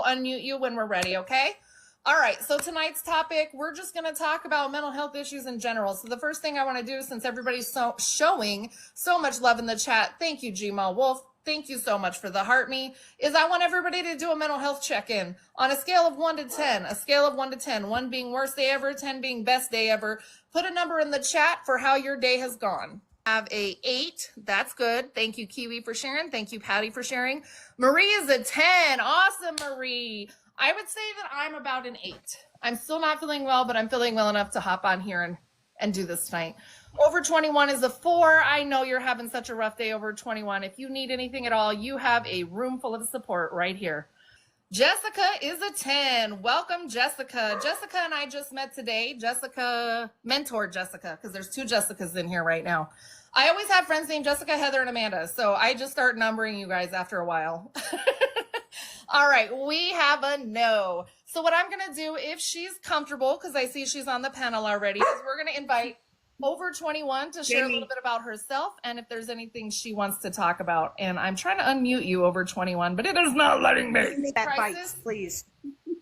unmute you when we're ready, okay? All right, so tonight's topic, we're just going to talk about mental health issues in general. So the first thing I want to do, since everybody's showing so much love in the chat, thank you, Gmail Wolf. Thank you so much for the heart me, is I want everybody to do a mental health check-in on a scale of 1 to 10, a scale of 1 to 10, 1 being worst day ever, 10 being best day ever. Put a number in the chat for how your day has gone. Have a 8. That's good. Thank you, Kiwi, for sharing. Thank you, Patty, for sharing. Marie is a 10. Awesome, Marie. I would say that I'm about an 8. I'm still not feeling well, but I'm feeling well enough to hop on here and do this tonight. Over 21 is a 4. I know you're having such a rough day over 21. If you need anything at all, you have a room full of support right here. Jessica is a 10. Welcome, Jessica. Jessica and I just met today. Jessica mentored Jessica, because there's 2 Jessicas in here right now. I always have friends named Jessica, Heather, and Amanda, so I just start numbering you guys after a while. All right, we have a no. So what I'm going to do, if she's comfortable, because I see she's on the panel already, is we're going to invite over 21 to share a little bit about herself and if there's anything she wants to talk about. And I'm trying to unmute you, over 21, but it is not letting me. That bites, please.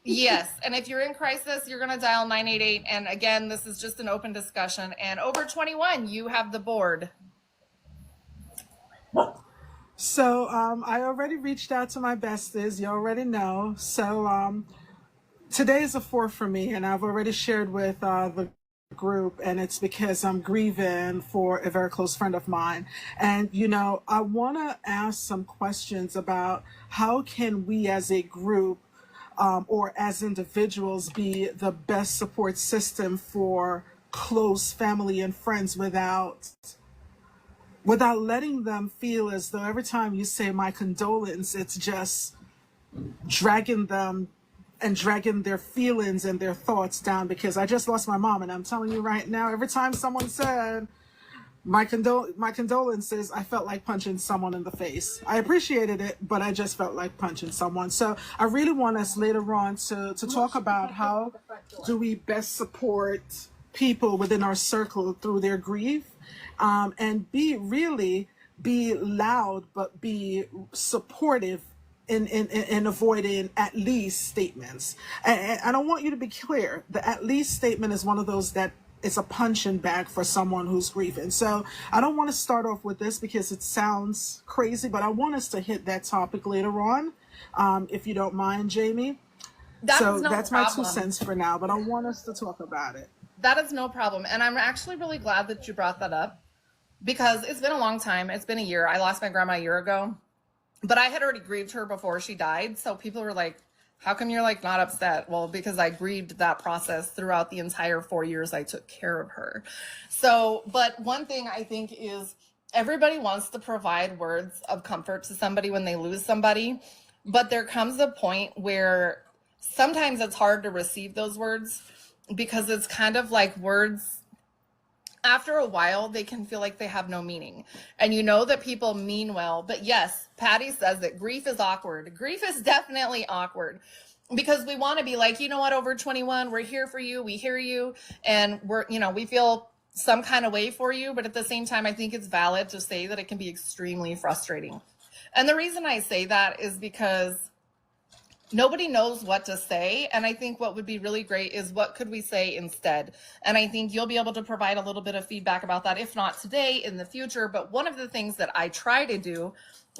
Yes, and if you're in crisis, you're going to dial 988. And again, this is just an open discussion. And over 21, you have the board. So I already reached out to my besties. You already know. So today is a 4 for me, and I've already shared with the group, and it's because I'm grieving for a very close friend of mine. And, you know, I want to ask some questions about how can we as a group or as individuals be the best support system for close family and friends without letting them feel as though every time you say my condolence, it's just dragging them and dragging their feelings and their thoughts down. Because I just lost my mom, and I'm telling you right now, every time someone said my condolences, I felt like punching someone in the face. I appreciated it, but I just felt like punching someone. So I really want us later on to talk about how do we best support people within our circle through their grief. And be loud, but be supportive in avoiding at least statements. And I don't want you to be clear. The at least statement is one of those that is a punching bag for someone who's grieving. So I don't want to start off with this because it sounds crazy, but I want us to hit that topic later on, if you don't mind, Jamie. That's my 2 cents for now, but I want us to talk about it. That is no problem. And I'm actually really glad that you brought that up, because it's been a long time. It's been a year. I lost my grandma a year ago, but I had already grieved her before she died. So people were like, how come you're like not upset? Well, because I grieved that process throughout the entire 4 years I took care of her. So, but one thing I think is everybody wants to provide words of comfort to somebody when they lose somebody, but there comes a point where sometimes it's hard to receive those words, because it's kind of like words, after a while, they can feel like they have no meaning. And you know that people mean well, but yes, Patty says that grief is awkward. Grief is definitely awkward, because we want to be like, you know what, over 21, we're here for you, we hear you, and we feel some kind of way for you. But at the same time, I think it's valid to say that it can be extremely frustrating. And the reason I say that is because nobody knows what to say. And I think what would be really great is what could we say instead? And I think you'll be able to provide a little bit of feedback about that, if not today, in the future. But one of the things that I try to do,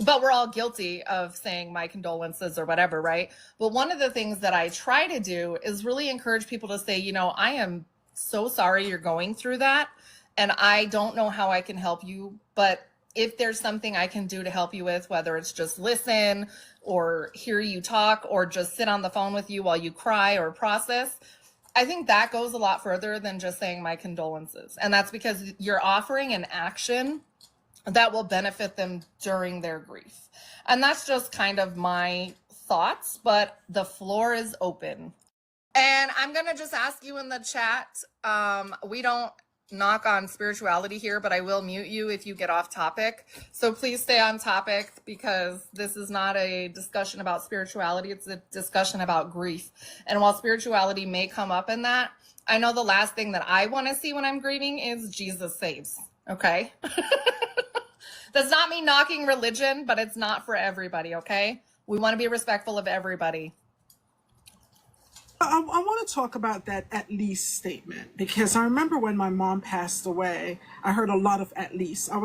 but we're all guilty of saying my condolences or whatever, right? But one of the things that I try to do is really encourage people to say, I am so sorry you're going through that, and I don't know how I can help you, but if there's something I can do to help you with, whether it's just listen or hear you talk or just sit on the phone with you while you cry or process, I think that goes a lot further than just saying my condolences. And that's because you're offering an action that will benefit them during their grief. And that's just kind of my thoughts, but the floor is open. And I'm going to just ask you in the chat, we don't knock on spirituality here, but I will mute you if you get off topic. So please stay on topic, because this is not a discussion about spirituality. It's a discussion about grief. And while spirituality may come up in that, I know the last thing that I want to see when I'm grieving is Jesus saves. Okay. That's not me knocking religion, but it's not for everybody. Okay. We want to be respectful of everybody. I want to talk about that at least statement because I remember when my mom passed away, I heard a lot of at least. I'm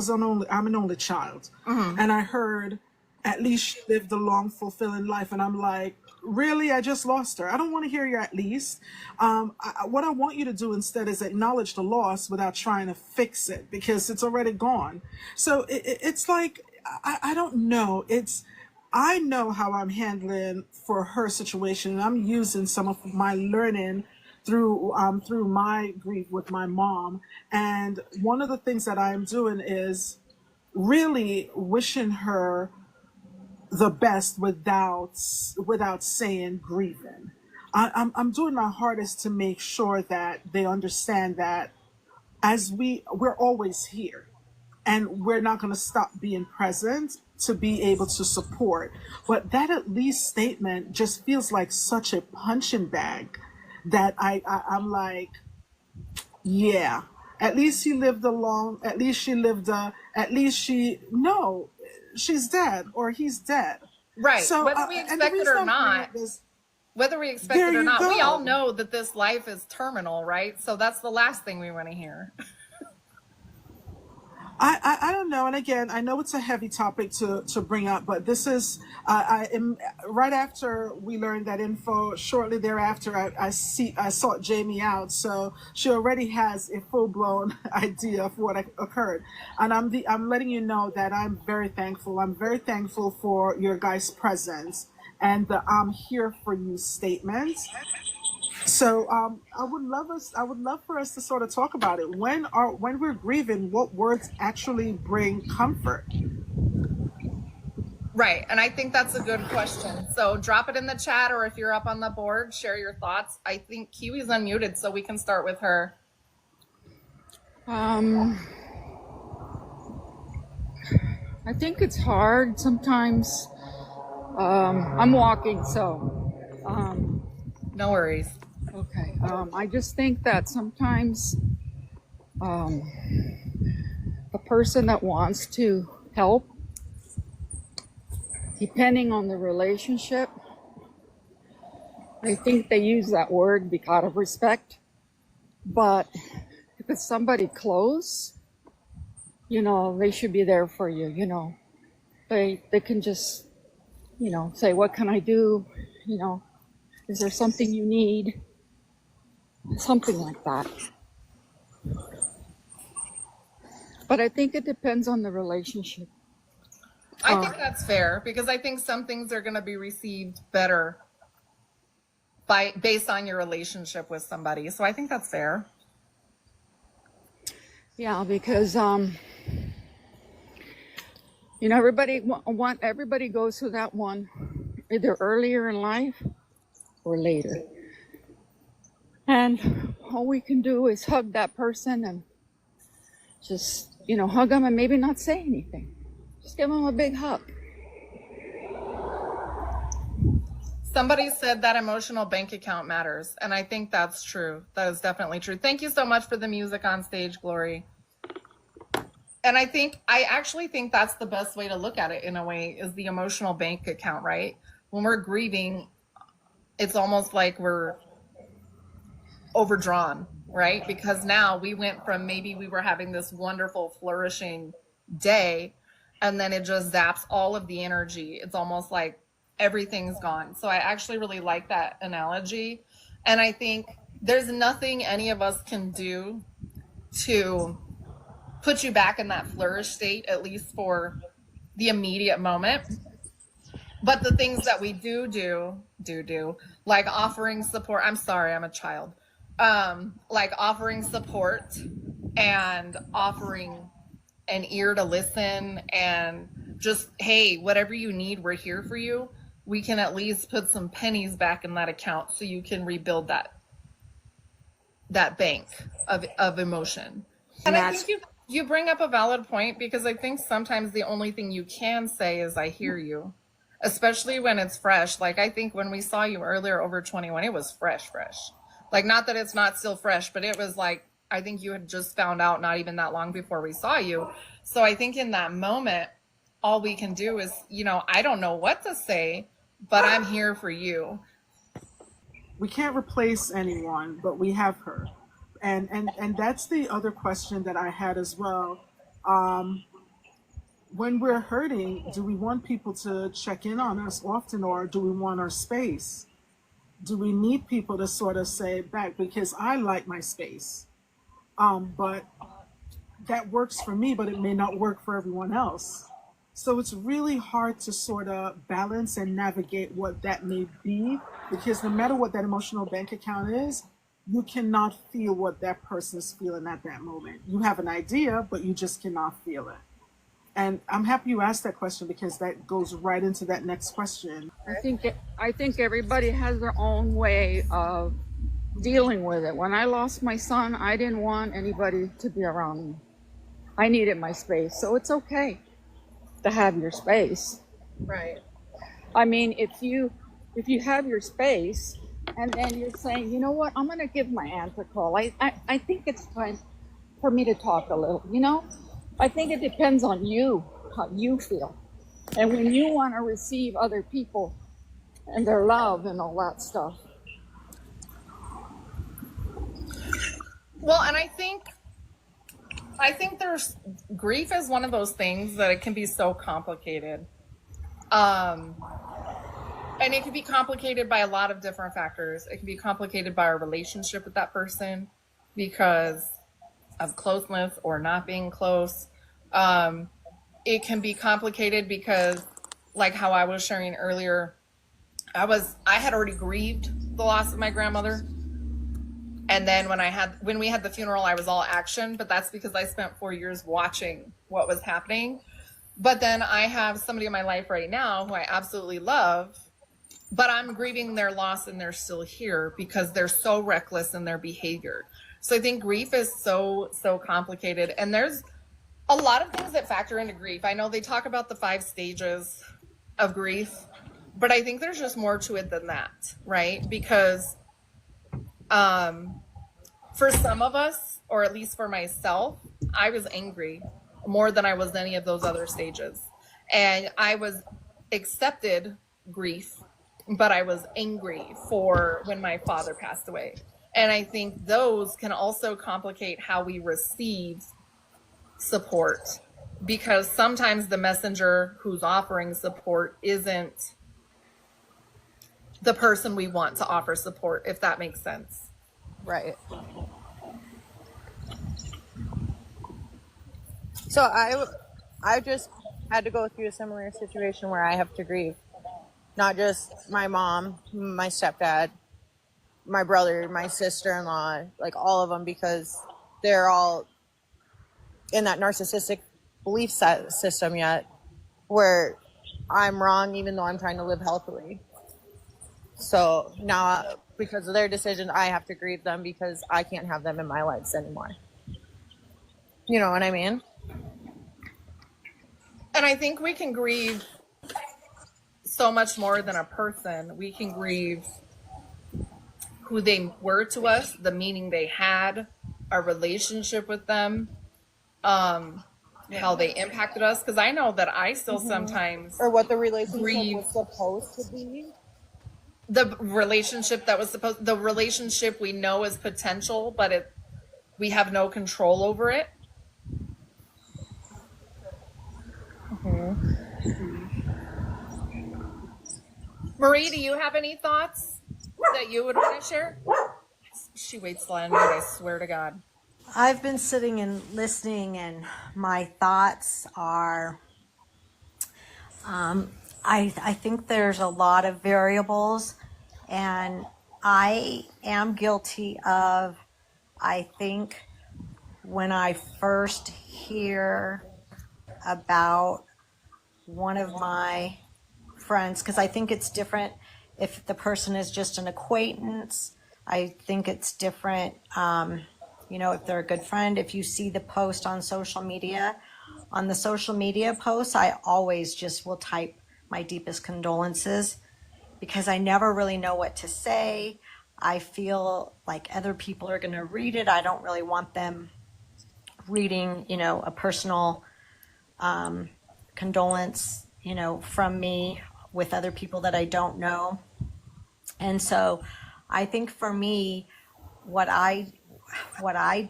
an only child, and I heard at least she lived a long, fulfilling life, and I'm like, really? I just lost her. I don't want to hear your at least. What I want you to do instead is acknowledge the loss without trying to fix it because it's already gone. So it's like I don't know. I know how I'm handling for her situation, and I'm using some of my learning through my grief with my mom. And one of the things that I'm doing is really wishing her the best without saying grieving. I'm doing my hardest to make sure that they understand that we're always here and we're not going to stop being present to be able to support. But that at least statement just feels like such a punching bag that I'm like, yeah, at least she lived a long, at least she lived a, at least she, no, she's dead or he's dead. Right. So, Whether we and the expect it reason or I'm bringing not, up is, whether we expect there it or you not, we all go. know that this life is terminal, right? So that's the last thing we want to hear. I don't know. And again, I know it's a heavy topic to bring up, but this is, I am right after we learned that info, shortly thereafter, I sought Jamie out. So she already has a full blown idea of what occurred. And I'm letting you know that I'm very thankful. I'm very thankful for your guys' presence and the I'm here for you statement. So I would love for us to sort of talk about it. When we're grieving, what words actually bring comfort? Right. And I think that's a good question. So drop it in the chat, or if you're up on the board, share your thoughts. I think Kiwi's unmuted, so we can start with her. Um, I think it's hard sometimes. I'm walking, so No worries. okay. I just think that sometimes um, the person that wants to help, depending on the relationship, I think they use that word out of respect. But if it's somebody close, they should be there for you. They can just, say, what can I do? Is there something you need? Something like that. But I think it depends on the relationship. I think that's fair because I think some things are going to be received better based on your relationship with somebody. So I think that's fair. Yeah, because everybody goes through that one either earlier in life or later. And all we can do is hug that person and just, hug them and maybe not say anything. Just give them a big hug. Somebody said that emotional bank account matters, and I think that's true. That is definitely true. Thank you so much for the music on stage, Glory. And I actually think that's the best way to look at it in a way, is the emotional bank account, right? When we're grieving, it's almost like we're overdrawn, right? Because now we went from, maybe we were having this wonderful, flourishing day, and then it just zaps all of the energy. It's almost like everything's gone. So I actually really like that analogy. And I think there's nothing any of us can do to put you back in that flourish state, at least for the immediate moment. But the things that we do, like offering support. I'm sorry, I'm a child. Like offering support and offering an ear to listen, and just, hey, whatever you need, we're here for you. We can at least put some pennies back in that account so you can rebuild that bank of emotion. And I think you bring up a valid point, because I think sometimes the only thing you can say is, I hear you, especially when it's fresh. Like, I think when we saw you earlier over 21, it was fresh. Like, not that it's not still fresh, but it was like, I think you had just found out not even that long before we saw you. So I think in that moment, all we can do is, I don't know what to say, but I'm here for you. We can't replace anyone, but we have her. And that's the other question that I had as well. Um, when we're hurting, do we want people to check in on us often, or do we want our space? Do we need people to sort of say back? Because I like my space, but that works for me, but it may not work for everyone else. So it's really hard to sort of balance and navigate what that may be, because no matter what that emotional bank account is, you cannot feel what that person's feeling at that moment. You have an idea, but you just cannot feel it. And I'm happy you asked that question, because that goes right into that next question. I think everybody has their own way of dealing with it. When I lost my son, I didn't want anybody to be around me. I needed my space, so it's okay to have your space. Right. I mean, if you have your space and then you're saying, you know what, I'm gonna give my aunt a call. I think it's time for me to talk a little, you know? I think it depends on you, how you feel. And when you want to receive other people and their love and all that stuff. Well, and I think there's grief is one of those things that it can be so complicated. And it can be complicated by a lot of different factors. It can be complicated by our relationship with that person because of closeness or not being close. It can be complicated because, like how I was sharing earlier, I had already grieved the loss of my grandmother. And then when we had the funeral, I was all action, but that's because I spent 4 years watching what was happening. But then I have somebody in my life right now who I absolutely love, but I'm grieving their loss and they're still here because they're so reckless in their behavior. So I think grief is so complicated, and there's a lot of things that factor into grief. I know they talk about the 5 stages of grief, but I think there's just more to it than that, right? Because for some of us, or at least for myself, I was angry more than I was any of those other stages. And I was accepted grief, but I was angry for when my father passed away. And I think those can also complicate how we receive support, because sometimes the messenger who's offering support isn't the person we want to offer support, if that makes sense. Right. So I just had to go through a similar situation where I have to grieve not just my mom, my stepdad, my brother, my sister-in-law, like all of them, because they're all in that narcissistic belief system yet where I'm wrong even though I'm trying to live healthily. So now, because of their decision, I have to grieve them because I can't have them in my lives anymore. You know what I mean? And I think we can grieve so much more than a person. We can grieve who they were to us, the meaning they had, our relationship with them, how they impacted us. Because I know that I still sometimes Or what the relationship grieve was supposed to be. the relationship that was supposed, the relationship we know is potential, but we have no control over it. Marie, do you have any thoughts that you would want to share? She waits till I unmute, I swear to God. I've been sitting and listening, and my thoughts are I think there's a lot of variables, and I am guilty of, I think, when I first hear about one of my friends, because I think it's different if the person is just an acquaintance. I think it's different, if they're a good friend. If you see the post on social media, on the social media posts, I always just will type my deepest condolences because I never really know what to say. I feel like other people are going to read it. I don't really want them reading, a personal condolence, from me with other people that I don't know. And so I think for me, what I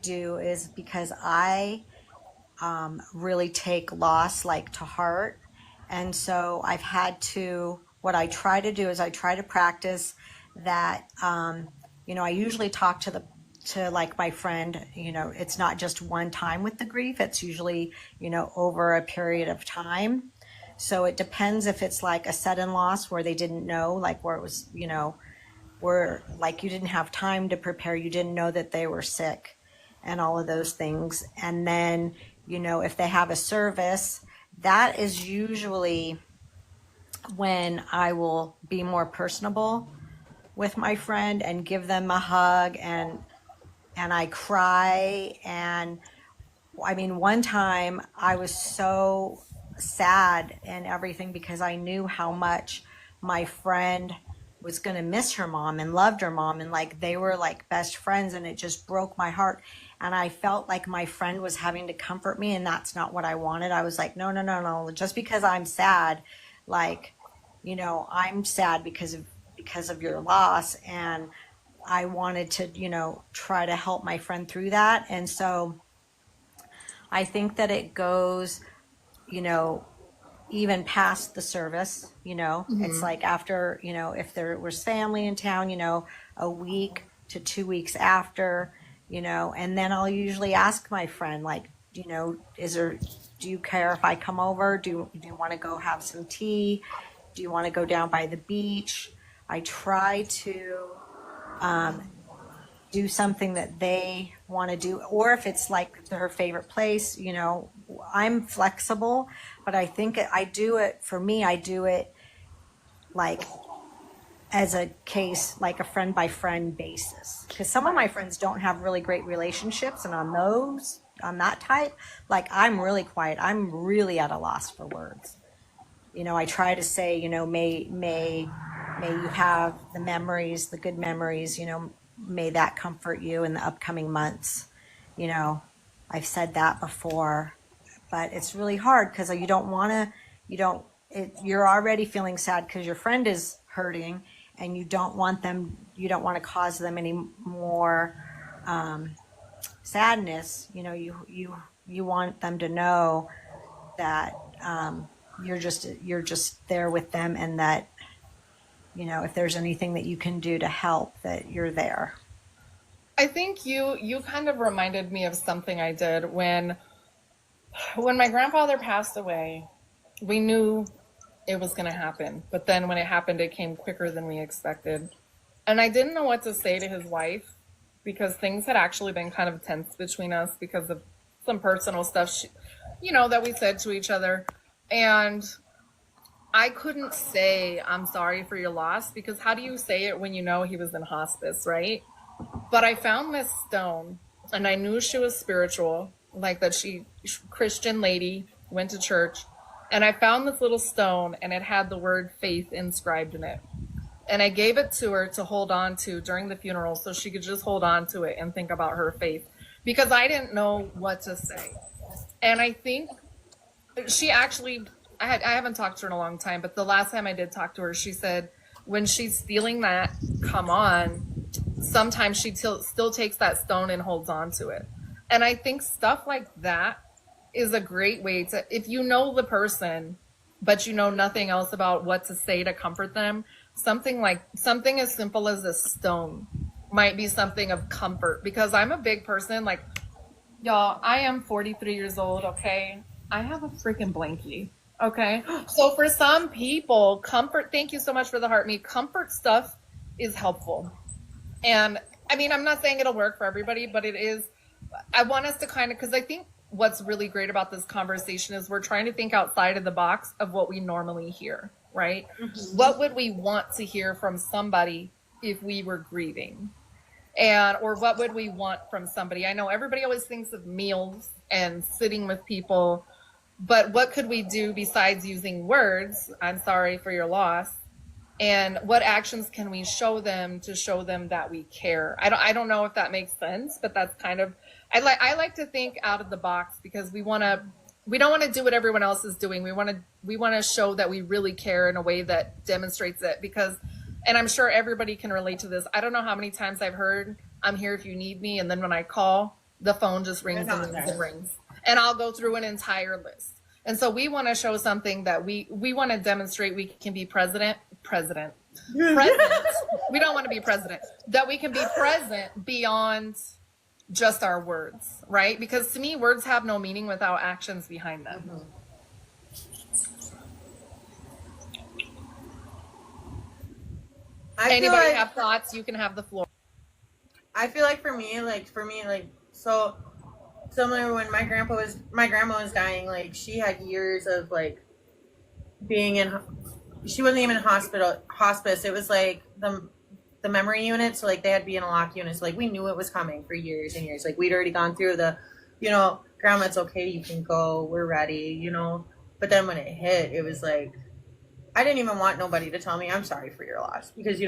do is because I really take loss like to heart. And so I've had to, what I try to do is I try to practice that, I usually talk to like my friend, it's not just one time with the grief. It's usually, over a period of time. So it depends if it's like a sudden loss where they didn't know, like where it was, where like you didn't have time to prepare, you didn't know that they were sick and all of those things. And then, if they have a service, that is usually when I will be more personable with my friend and give them a hug and I cry. And I mean, one time I was so sad and everything because I knew how much my friend was going to miss her mom and loved her mom, and like they were like best friends, and it just broke my heart. And I felt like my friend was having to comfort me, and that's not what I wanted. I was like, no, no, no, no. Just because I'm sad, like, I'm sad because of your loss, and I wanted to, try to help my friend through that. And so I think that it goes, even past the service, it's like after, if there was family in town, a week to 2 weeks after, and then I'll usually ask my friend, like, do you care if I come over? Do you want to go have some tea? Do you want to go down by the beach? I try to do something that they want to do, or if it's like their favorite place, I'm flexible, but I think I do it like as a case, like a friend by friend basis, because some of my friends don't have really great relationships, and on that type, like I'm really quiet. I'm really at a loss for words. I try to say, may you have the memories, the good memories, may that comfort you in the upcoming months. I've said that before, but it's really hard because you're already feeling sad because your friend is hurting, and you don't want to cause them any more sadness. You want them to know that you're just there with them, and that if there's anything that you can do to help, that you're there. I think you kind of reminded me of something I did when my grandfather passed away. We knew it was going to happen, but then when it happened, it came quicker than we expected. And I didn't know what to say to his wife because things had actually been kind of tense between us because of some personal stuff, that we said to each other. And I couldn't say, I'm sorry for your loss, because how do you say it when you know he was in hospice, right? But I found this stone, and I knew she was spiritual, like that Christian lady, went to church. And I found this little stone, and it had the word faith inscribed in it. And I gave it to her to hold on to during the funeral so she could just hold on to it and think about her faith, because I didn't know what to say. And I think she actually, I haven't talked to her in a long time, but the last time I did talk to her, she said when she's feeling that come on, sometimes she still takes that stone and holds on to it. And I think stuff like that is a great way to, if you know the person, but you know nothing else about what to say to comfort them, something as simple as a stone might be something of comfort. Because I'm a big person, like, y'all, I am 43 years old, okay? I have a freaking blankie, okay? So for some people, comfort, thank you so much for the heart me, comfort stuff is helpful. And I mean, I'm not saying it'll work for everybody, but it is, I want us to kind of, because I think what's really great about this conversation is we're trying to think outside of the box of what we normally hear, right? Mm-hmm. What would we want to hear from somebody if we were grieving? Or what would we want from somebody? I know everybody always thinks of meals and sitting with people, but what could we do besides using words? I'm sorry for your loss. And what actions can we show them to show them that we care? I don't know if that makes sense, but that's kind of, I like to think out of the box, because we don't want to do what everyone else is doing. We want to show that we really care in a way that demonstrates it, because And I'm sure everybody can relate to this. I don't know how many times I've heard, I'm here if you need me. And then when I call, the phone just rings and rings and rings. And I'll go through an entire list. And so we want to show something that we want to demonstrate we can be present. We don't want to be president. That we can be present beyond just our words, right? Because to me, words have no meaning without actions behind them. Mm-hmm. Anybody have thoughts? You can have the floor. I feel like for me, so similar when my grandma was dying, like she had years of like being in, she wasn't even in hospice. It was like the memory unit. So like they had to be in a locked unit. So like we knew it was coming for years and years. Like we'd already gone through the, grandma, it's okay. You can go. We're ready, But then when it hit, it was like, I didn't even want nobody to tell me I'm sorry for your loss because,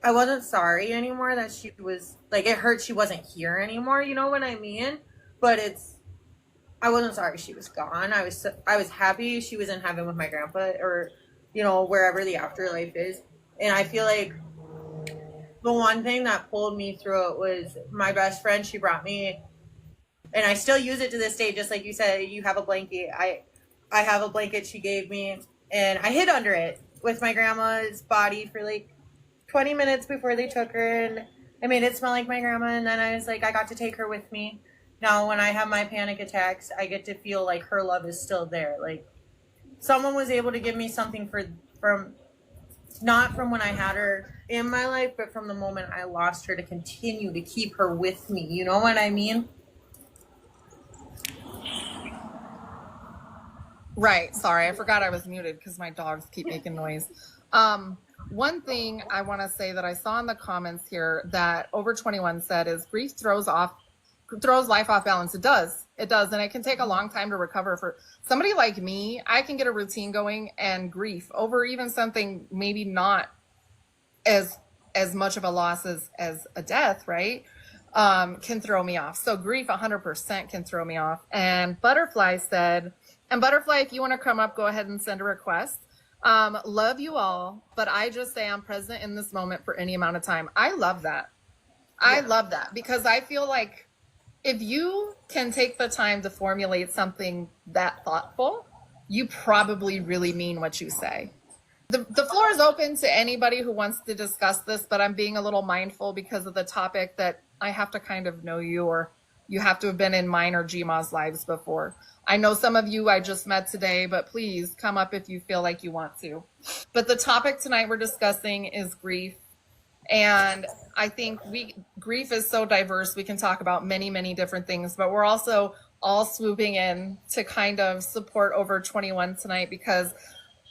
I wasn't sorry anymore that she was like, it hurt. She wasn't here anymore. You know what I mean? But I wasn't sorry she was gone. I was happy she was in heaven with my grandpa or, wherever the afterlife is. And I feel like the one thing that pulled me through it was my best friend. She brought me, and I still use it to this day. Just like you said, you have a blanket. I have a blanket she gave me, and I hid under it with my grandma's body for like 20 minutes before they took her, and I made it smell like my grandma. And then I was like, I got to take her with me. Now, when I have my panic attacks, I get to feel like her love is still there. Like someone was able to give me something from not from when I had her in my life, but from the moment I lost her to continue to keep her with me. You know what I mean? Right. Sorry, I forgot I was muted because my dogs keep making noise. One thing I want to say that I saw in the comments here that Over 21 said is grief throws life off balance. It does. And it can take a long time to recover. For somebody like me, I can get a routine going, and grief over even something maybe not as much of a loss as a death, right? Can throw me off. So grief 100% can throw me off. And Butterfly said, and Butterfly, if you want to come up, go ahead and send a request. Love you all, but I just say I'm present in this moment for any amount of time. I love that. I love that because I feel like if you can take the time to formulate something that thoughtful, you probably really mean what you say. The floor is open to anybody who wants to discuss this, but I'm being a little mindful because of the topic that I have to kind of know you, or you have to have been in mine or Gma's lives before. I know some of you I just met today, but please come up if you feel like you want to. But the topic tonight we're discussing is grief. And I think grief is so diverse. We can talk about many, many different things, but we're also all swooping in to kind of support Over 21 tonight because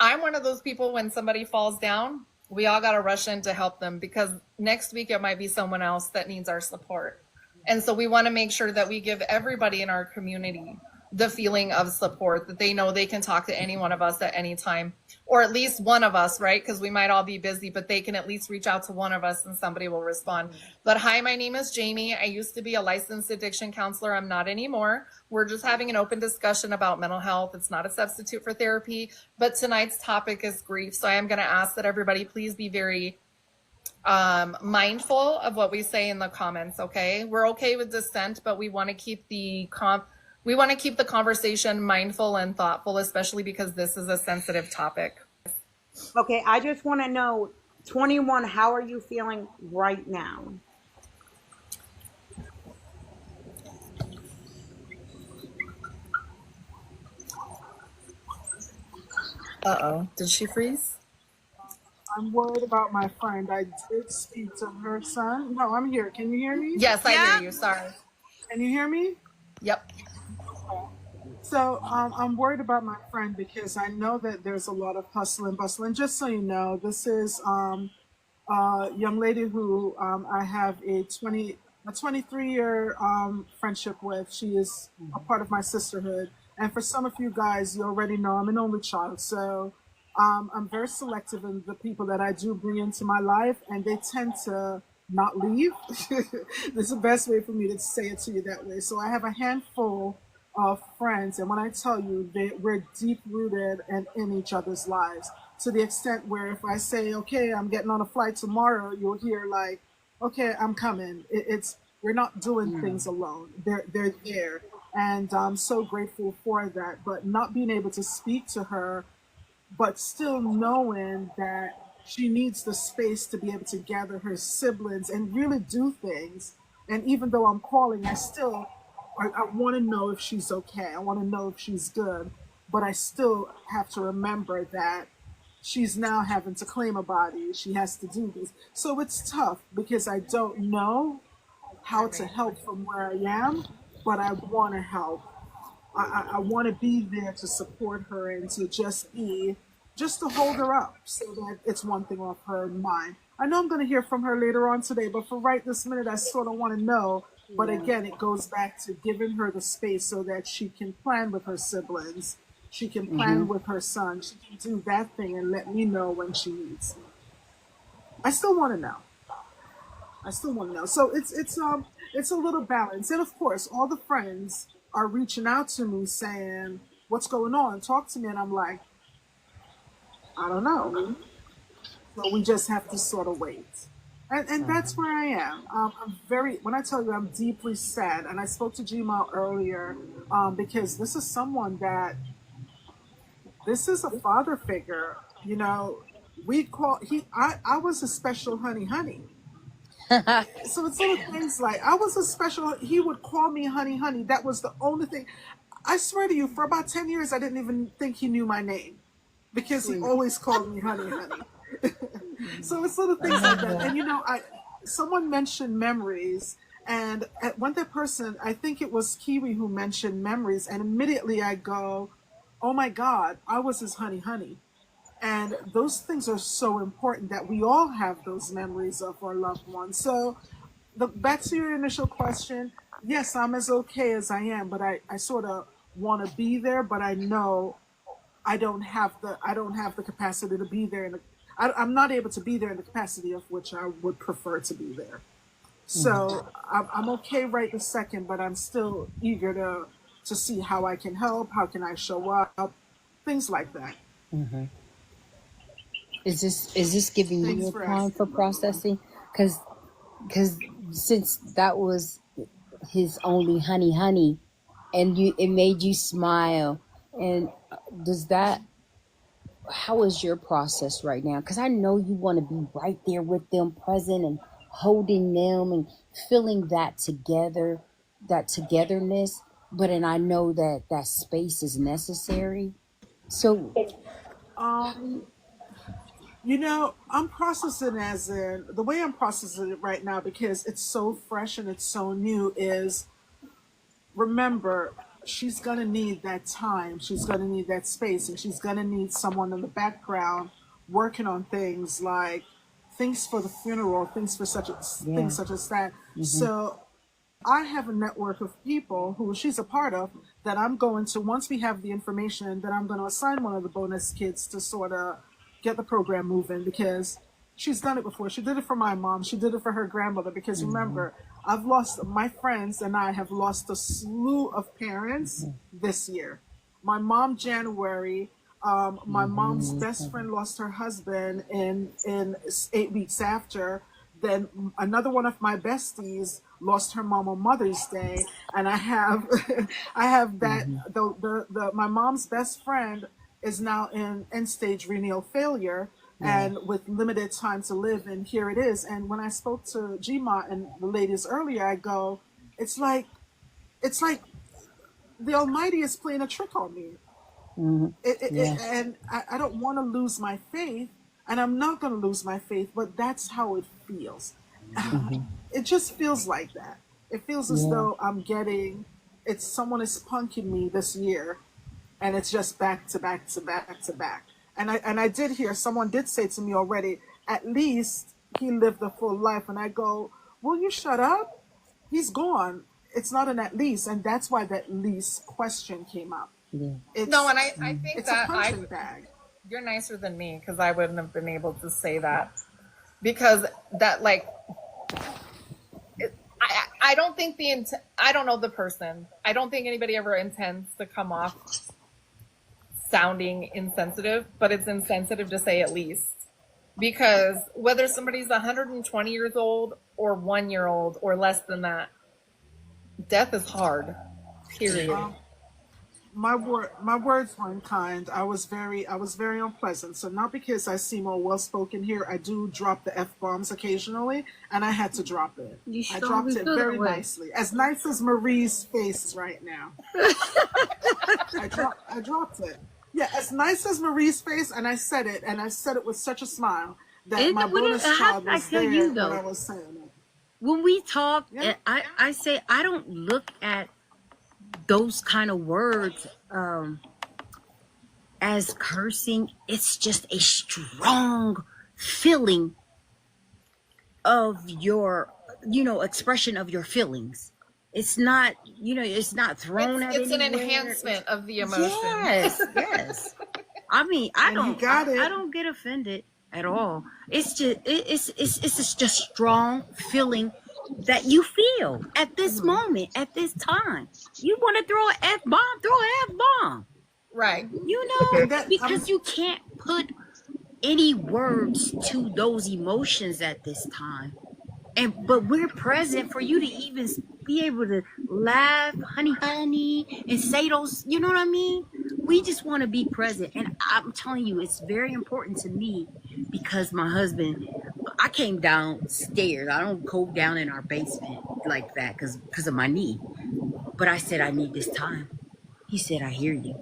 I'm one of those people when somebody falls down, we all got to rush in to help them because next week it might be someone else that needs our support. And so we want to make sure that we give everybody in our community the feeling of support, that they know they can talk to any one of us at any time, or at least one of us, right? Because we might all be busy, but they can at least reach out to one of us and somebody will respond. But hi, my name is Jamie. I used to be a licensed addiction counselor. I'm not anymore. We're just having an open discussion about mental health. It's not a substitute for therapy, but tonight's topic is grief. So I am going to ask that everybody please be very mindful of what we say in the comments. Okay. We're okay with dissent, but we want to keep the conversation mindful and thoughtful, especially because this is a sensitive topic. Okay, I just want to know, 21, how are you feeling right now? Uh-oh, did she freeze? I'm worried about my friend. I did speak to her son. No, I'm here. Can you hear me? Yes, I hear you. Sorry. Can you hear me? Yep. So I'm worried about my friend because I know that there's a lot of hustle and bustle. And just so you know, this is a young lady who I have a 23-year friendship with. She is a part of my sisterhood. And for some of you guys, you already know I'm an only child. So I'm very selective in the people that I do bring into my life, and they tend to not leave. This is the best way for me to say it to you that way. So I have a handful of friends, and when I tell you, we're deep rooted and in each other's lives. to the extent where if I say, okay, I'm getting on a flight tomorrow, you'll hear like, okay, I'm coming. It's we're not doing things alone. They're there, and I'm so grateful for that. But not being able to speak to her, but still knowing that she needs the space to be able to gather her siblings and really do things. And even though I'm calling, I want to know if she's okay. I want to know if she's good. But I still have to remember that she's now having to claim a body. She has to do this. So it's tough because I don't know how to help from where I am, but I want to help. I want to be there to support her and to just to hold her up so that it's one thing off her mind. I know I'm going to hear from her later on today, but for right this minute, I sort of want to know. But again, it goes back to giving her the space so that she can plan with her siblings. She can plan with her son. She can do that thing and let me know when she needs me. I still want to know. I still want to know. So it's a little balance. And of course, all the friends are reaching out to me saying, "What's going on? Talk to me." And I'm like, I don't know. So we just have to sort of wait. And that's where I am. When I tell you I'm deeply sad, and I spoke to Gmail earlier because this is someone this is a father figure. You know, I was a special honey. So it's little things like he would call me honey. That was the only thing. I swear to you, for about 10 years, I didn't even think he knew my name because he always called me honey. So it's little things like that. And someone mentioned memories, and when that person, I think it was Kiwi who mentioned memories, and immediately I go, oh my God, I was his honey. And those things are so important that we all have those memories of our loved ones. So back to your initial question, yes, I'm as okay as I am, but I sort of want to be there, but I know I don't have the capacity to be there. I'm not able to be there in the capacity of which I would prefer to be there. So I'm okay right this second, but I'm still eager to see how I can help. How can I show up? Things like that. Is this giving Thanks you for a time for asking. processing? Because since that was his only honey, and it made you smile, and how is your process right now? Because I know you want to be right there with them, present and holding them and feeling that togetherness. And I know that space is necessary. So, Um, I'm processing as in the way I'm processing it right now because it's so fresh and it's so new is remember, she's going to need that time. She's going to need that space, and she's going to need someone in the background working on things like things for the funeral, yeah. things such as that. So I have a network of people who she's a part of that I'm going to, once we have the information, that I'm going to assign one of the bonus kids to sort of get the program moving because she's done it before. She did it for my mom. She did it for her grandmother because remember, my friends and I have lost a slew of parents this year. My mom, January, my mom's best friend lost her husband in 8 weeks after. Then another one of my besties lost her mom on Mother's Day, and I have my mom's best friend is now in end stage renal failure and with limited time to live, and here it is. And when I spoke to Gma and the ladies earlier, I go, it's like the Almighty is playing a trick on me. And I don't want to lose my faith, and I'm not going to lose my faith, but that's how it feels. It just feels like that. It feels as though someone is punking me this year, and it's just back to back to back to back. And I did hear someone did say to me already, at least he lived a full life. And I go, will you shut up? He's gone. It's not an at least, and that's why that least question came up. No, and I think It's a punching bag. you're nicer than me because I wouldn't have been able to say that because that I don't think I don't know the person. I don't think anybody ever intends to come off sounding insensitive, but it's insensitive to say at least. Because whether somebody's 120 years old or 1 year old or less than that, death is hard. Period. My words weren't kind. I was very unpleasant. So not because I seem all well spoken here, I do drop the F bombs occasionally, and I had to drop it. You I sure dropped we it feel very that way. nicely, as nice as Marie's face right now. I dropped it. Yeah, as nice as Marie's face, and I said it with such a smile that And my what bonus I child I was tell there you when I though, was saying it. when we talk, Yeah. I say I don't look at those kind of words as cursing. It's just a strong feeling of your, expression of your feelings. It's not, it's not thrown at It's an anywhere. enhancement of the emotion. Yes, yes. I mean, I And you don't, got it. I don't get offended at all. It's just, it's just strong feeling that you feel at this moment, at this time. You want to throw an F bomb, throw an F bomb. Right. And that Because you can't put any words to those emotions at this time. But we're present for you to even be able to laugh, honey, and say those, you know what I mean? We just want to be present. And I'm telling you, it's very important to me because my husband, I came downstairs. I don't go down in our basement like that because of my knee. But I said, I need this time. He said, I hear you.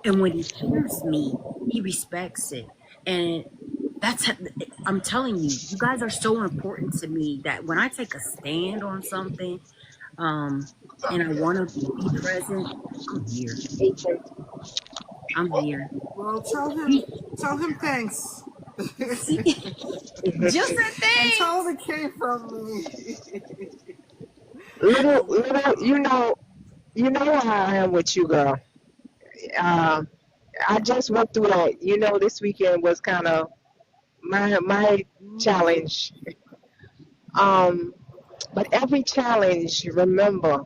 And when he hears me, he respects it. And I'm telling you, you guys are so important to me that when I take a stand on something, and I want to be present, I'm here. I'm here. well, tell him thanks, Just a and thing. tell him it came from me. Little, you know how I am with you, girl. I just went through that. This weekend was kind of my challenge. But every challenge, remember,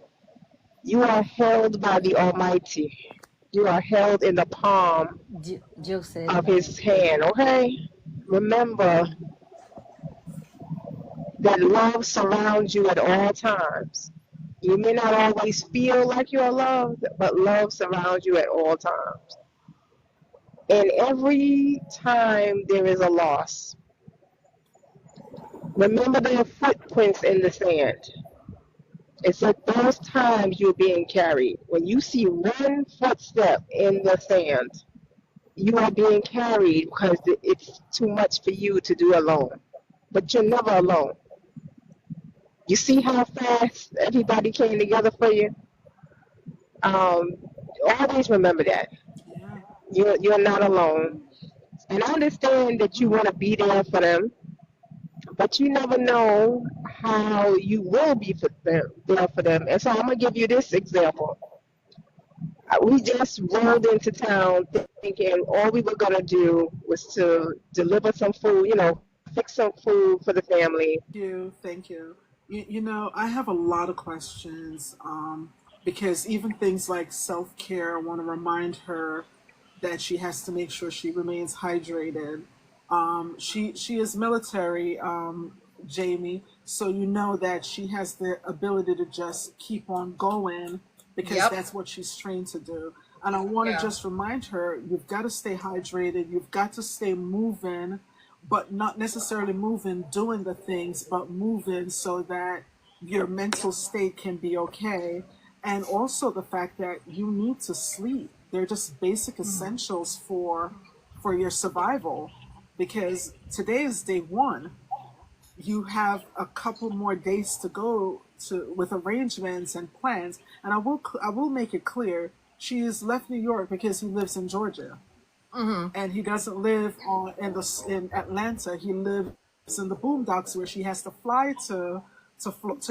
you are held by the Almighty. You are held in the palm Jill said of that. His hand. Okay. Remember that love surrounds you at all times. You may not always feel like you're loved, but love surrounds you at all times. And every time there is a loss, remember there are footprints in the sand. It's at those times you're being carried. When you see one footstep in the sand, you are being carried because it's too much for you to do alone. But you're never alone. You see how fast everybody came together for you? Always remember that. You're not alone. And I understand that you want to be there for them, but you never know how you will be there for them. And so I'm going to give you this example. We just rolled into town thinking all we were going to do was to deliver some food, fix some food for the family. Thank you. I have a lot of questions, because even things like self-care, I want to remind her that she has to make sure she remains hydrated. She is military, Jamie, so you know that she has the ability to just keep on going because Yep. that's what she's trained to do. And I want to Yeah. just remind her, you've got to stay hydrated, you've got to stay moving, but not necessarily moving, doing the things, but moving so that your mental state can be okay. And also the fact that you need to sleep. They're just basic essentials for your survival. Because today is day one. You have a couple more days to go to with arrangements and plans. And I will make it clear, she has left New York because he lives in Georgia. And he doesn't live in Atlanta. He lives in the boondocks where she has to fly to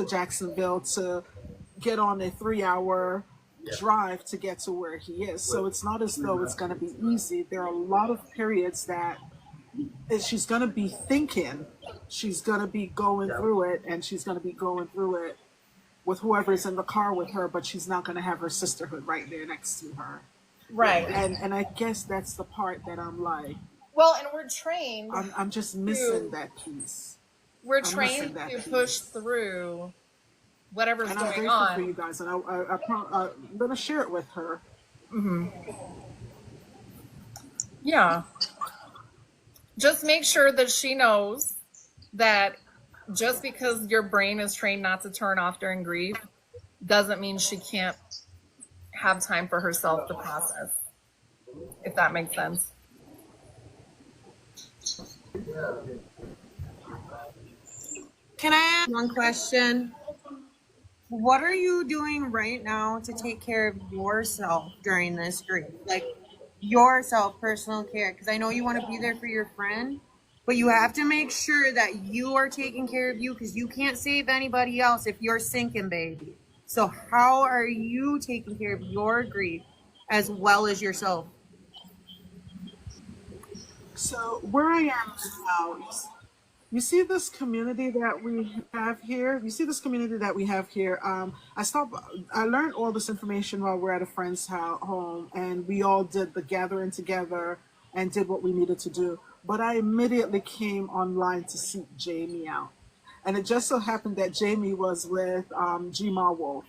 Jacksonville to get on a 3-hour drive to get to where he is. So it's not as though it's going to be easy. There are a lot of periods that she's going to be thinking, she's going to be going through it, and she's going to be going through it with whoever's in the car with her, but she's not going to have her sisterhood right there next to her. Right. And I guess that's the part that I'm like, Well, and we're trained I'm just missing to that piece. we're I'm missing trained that to push piece. through whatever's And I'm going grateful for on. you guys, and I'm gonna share it with her. Yeah. Just make sure that she knows that just because your brain is trained not to turn off during grief doesn't mean she can't have time for herself to process, if that makes sense. Can I ask one question? What are you doing right now to take care of yourself during this grief? Like yourself, personal care. Because I know you want to be there for your friend, but you have to make sure that you are taking care of you because you can't save anybody else if you're sinking, baby. So, how are you taking care of your grief as well as yourself? So where I am now, you see this community that we have here. You see this community that we have here. I learned all this information while we're at a friend's home, and we all did the gathering together and did what we needed to do. But I immediately came online to seek Jamie out, and it just so happened that Jamie was with Gma Wolf.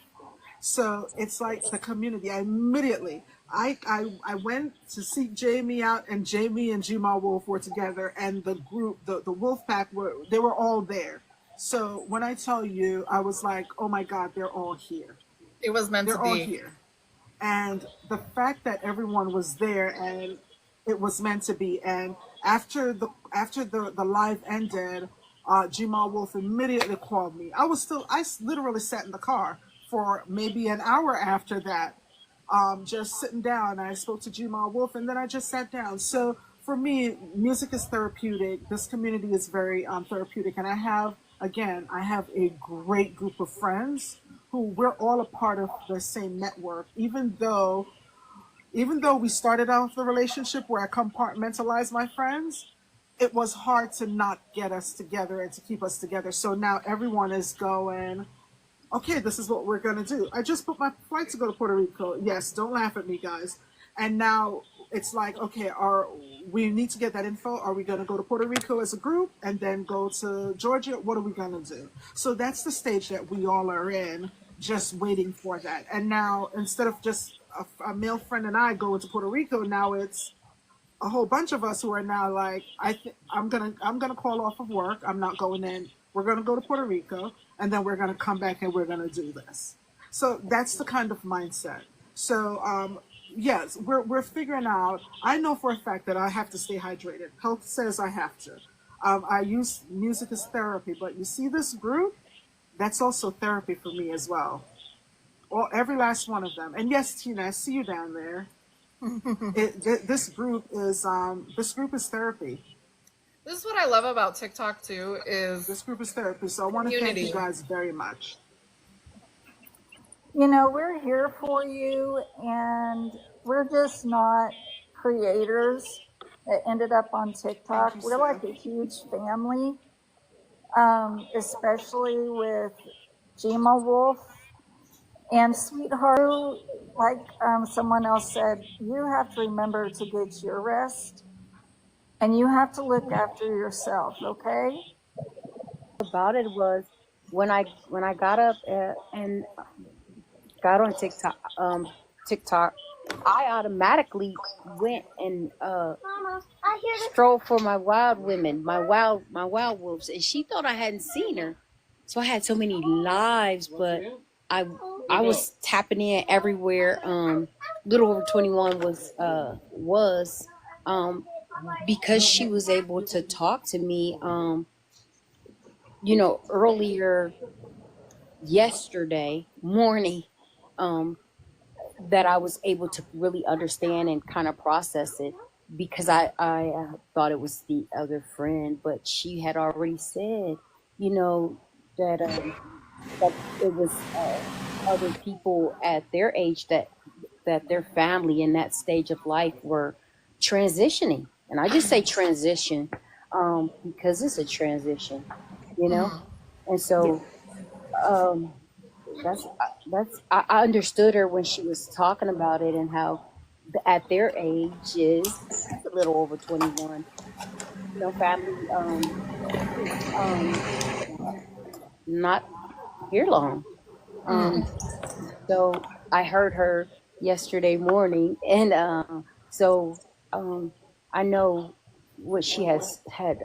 So it's like the community. I went to seek Jamie out, and Jamie and Jima Wolf were together, and the group, the Wolf Pack, they were all there. So when I tell you, I was like, oh my God, they're all here. It was meant They're to all be. here. And the fact that everyone was there and it was meant to be. And after the live ended, Jima Wolf immediately called me. I literally sat in the car for maybe an hour after that, just sitting down. I spoke to Jima Wolf, and then I just sat down. So for me, music is therapeutic. This community is very therapeutic, and I have a great group of friends who we're all a part of the same network. Even though we started off the relationship where I compartmentalized my friends, it was hard to not get us together and to keep us together. So now everyone is going, okay, this is what we're going to do. I just booked my flight to go to Puerto Rico. Yes, don't laugh at me, guys. And now it's like, okay, we need to get that info. Are we going to go to Puerto Rico as a group and then go to Georgia? What are we going to do? So that's the stage that we all are in, just waiting for that. And now instead of just a male friend and I going to Puerto Rico, now it's a whole bunch of us who are now like, I'm gonna call off of work. I'm not going in. We're gonna go to Puerto Rico, and then we're gonna come back and we're gonna do this. So that's the kind of mindset. So yes, we're figuring out. I know for a fact that I have to stay hydrated. Health says I have to. I use music as therapy, but you see this group, that's also therapy for me as well. Every last one of them. And yes, Tina, I see you down there. This group is therapy. This is what I love about TikTok too, is This group is therapy. So I want to thank you guys very much. You know, we're here for you, and we're just not creators that ended up on TikTok. We're like a huge family, especially with Gma Wolf and Sweetheart. Like someone else said, you have to remember to get your rest, and you have to look after yourself, okay? About it was when I got up and got on TikTok, I automatically went and strolled for my wild women, my wild wolves, and she thought I hadn't seen her, so I had so many lives, but I was tapping in everywhere. Little Over 21 was because she was able to talk to me. Earlier yesterday morning, that I was able to really understand and kind of process it, because I thought it was the other friend, but she had already said, that it was other people at their age that their family in that stage of life were transitioning. And I just say transition because it's a transition, And so I understood her when she was talking about it, and how at their age is a little over 21. Family not here long. Um, so I heard her yesterday morning, and so um, I know what she has had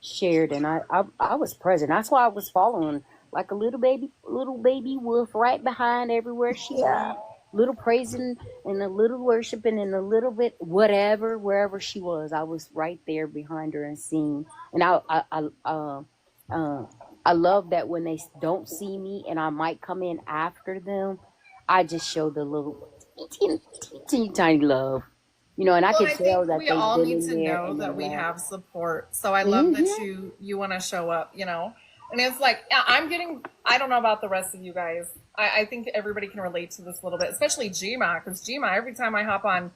shared, and I was present. That's why I was following like a little baby wolf right behind everywhere she Yeah. went, little praising and a little worshiping and a little bit whatever wherever she was. I was right there behind her and seeing, and uh, I love that when they don't see me and I might come in after them, I just show the little teeny tiny love, and I Well, could I tell think that we they've all been need in to there know and they that we laugh. have support. So I love that Hmm. you want to show up, And it's like, yeah, I don't know about the rest of you guys. I think everybody can relate to this a little bit, especially Gma, because Gma, every time I hop on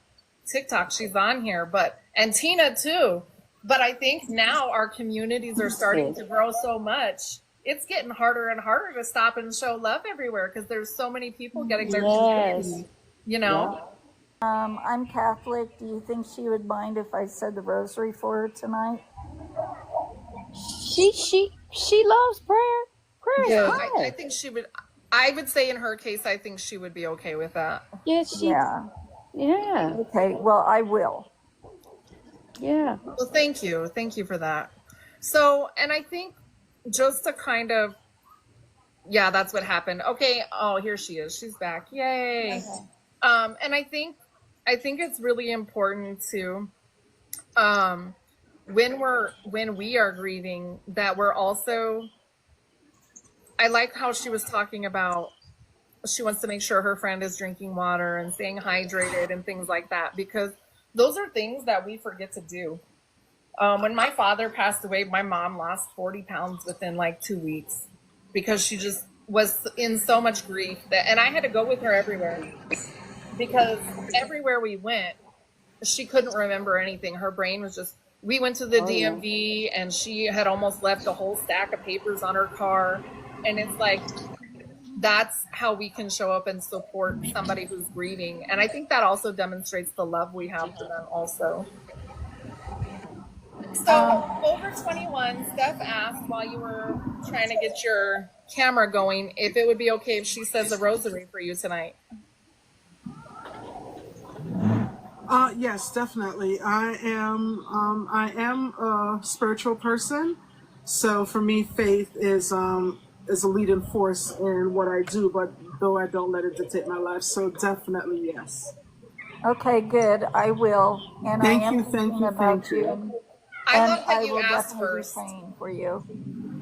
TikTok, she's on here, and Tina too. But I think now our communities are starting to grow so much. It's getting harder and harder to stop and show love everywhere because there's so many people getting their Yes. community, Yeah. I'm Catholic. Do you think she would mind if I said the rosary for her tonight? She loves prayer. Prayer is Yeah, I good. think she would. I would say in her case, I think she would be okay with that. Yes, Yeah. yeah, Okay. Well, I will. yeah. Well, thank you. Thank you for that. So, and I think just to kind of, yeah, that's what happened. Okay. Oh, here she is. She's back. Yay. And I think it's really important to, when we are grieving, that we're also, I like how she was talking about, she wants to make sure her friend is drinking water and staying hydrated and things like that, because those are things that we forget to do. When my father passed away, my mom lost 40 pounds within like 2 weeks because she just was in so much grief and I had to go with her everywhere because everywhere we went, she couldn't remember anything. Her brain was just, we went to the Oh yeah. DMV and she had almost left a whole stack of papers on her car. And it's like, that's how we can show up and support somebody who's grieving. And I think that also demonstrates the love we have for them also. So over 21, Steph asked while you were trying to get your camera going if it would be okay if she says a rosary for you tonight. Yes, definitely. I am a spiritual person, so for me, faith is a leading force in what I do. But though I don't let it dictate my life, so definitely yes. Okay, good. I will. And Thank I am you, thinking thank you, about thank you. you. I And love that I you will asked definitely be first. praying for you.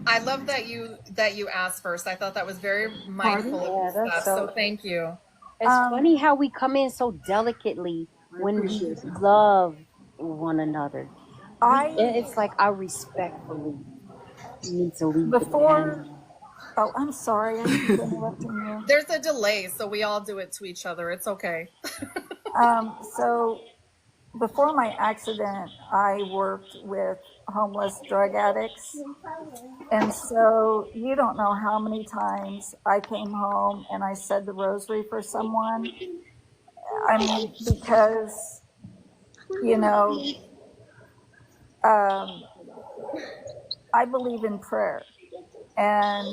I love that you asked first. I thought that was very mindful Pardon? of Yeah, you, that's Steph. So so. thank you. It's Um, funny how we come in so delicately I when we appreciate that. love one another. I It's like I respectfully need to leave the before. panel. Oh, I'm sorry. I keep interrupting you. There's a delay, so we all do it to each other. It's okay. So before my accident, I worked with homeless drug addicts. And so you don't know how many times I came home and I said the rosary for someone. I mean, because, you know, um, I believe in prayer. And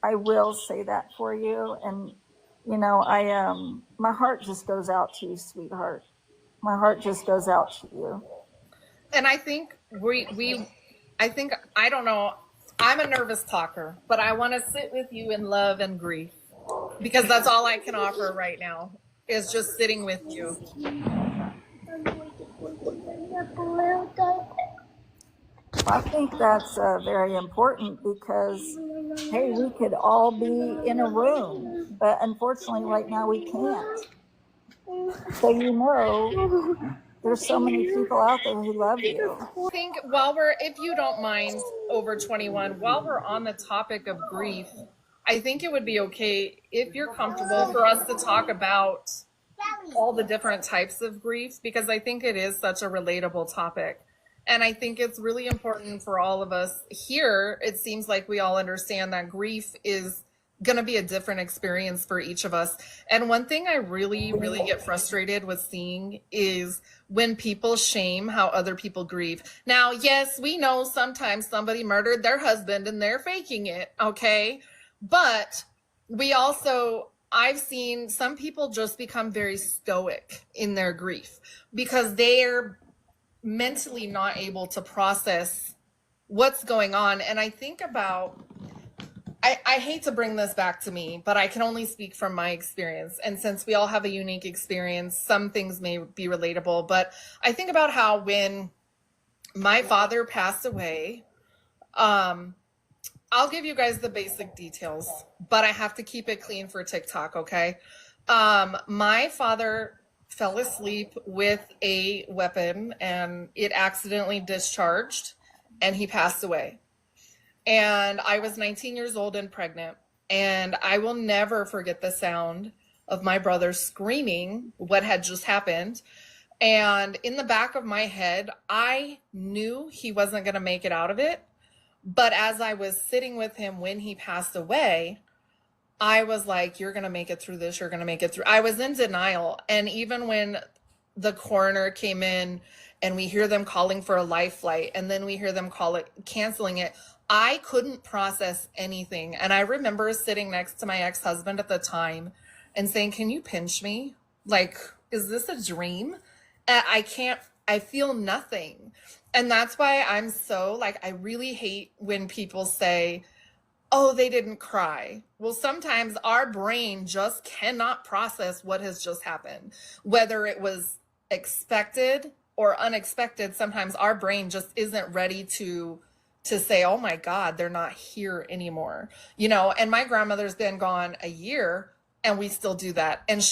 I will say that for you. And, my heart just goes out to you, sweetheart. My heart just goes out to you. And I think I don't know, I'm a nervous talker, but I want to sit with you in love and grief because that's all I can offer right now is just sitting with you. I think that's very important because, hey, we could all be in a room, but unfortunately, right now we can't. So, there's so many people out there who love you. I think if you don't mind, over 21, while we're on the topic of grief, I think it would be okay if you're comfortable for us to talk about all the different types of grief because I think it is such a relatable topic. And I think it's really important for all of us here. It seems like we all understand that grief is going to be a different experience for each of us. And one thing I really, really get frustrated with seeing is when people shame how other people grieve. Now, yes, we know sometimes somebody murdered their husband and they're faking it, okay? But we also, I've seen some people just become very stoic in their grief because they're mentally not able to process what's going on. And I think about, I hate to bring this back to me, but I can only speak from my experience. And since we all have a unique experience, some things may be relatable. But I think about how when my father passed away, I'll give you guys the basic details, but I have to keep it clean for TikTok, okay? My father fell asleep with a weapon and it accidentally discharged and he passed away. And I was 19 years old and pregnant. And I will never forget the sound of my brother screaming what had just happened. And in the back of my head, I knew he wasn't going to make it out of it. But as I was sitting with him when he passed away, I was like, you're going to make it through this. You're going to make it through. I was in denial. And even when the coroner came in and we hear them calling for a life flight and then we hear them canceling it, I couldn't process anything. And I remember sitting next to my ex-husband at the time and saying, can you pinch me? Like, is this a dream? I feel nothing. And that's why I'm so I really hate when people say, oh, they didn't cry. Well, sometimes our brain just cannot process what has just happened, whether it was expected or unexpected. Sometimes our brain just isn't ready to say, oh my God, they're not here anymore. And my grandmother's been gone a year and we still do that. And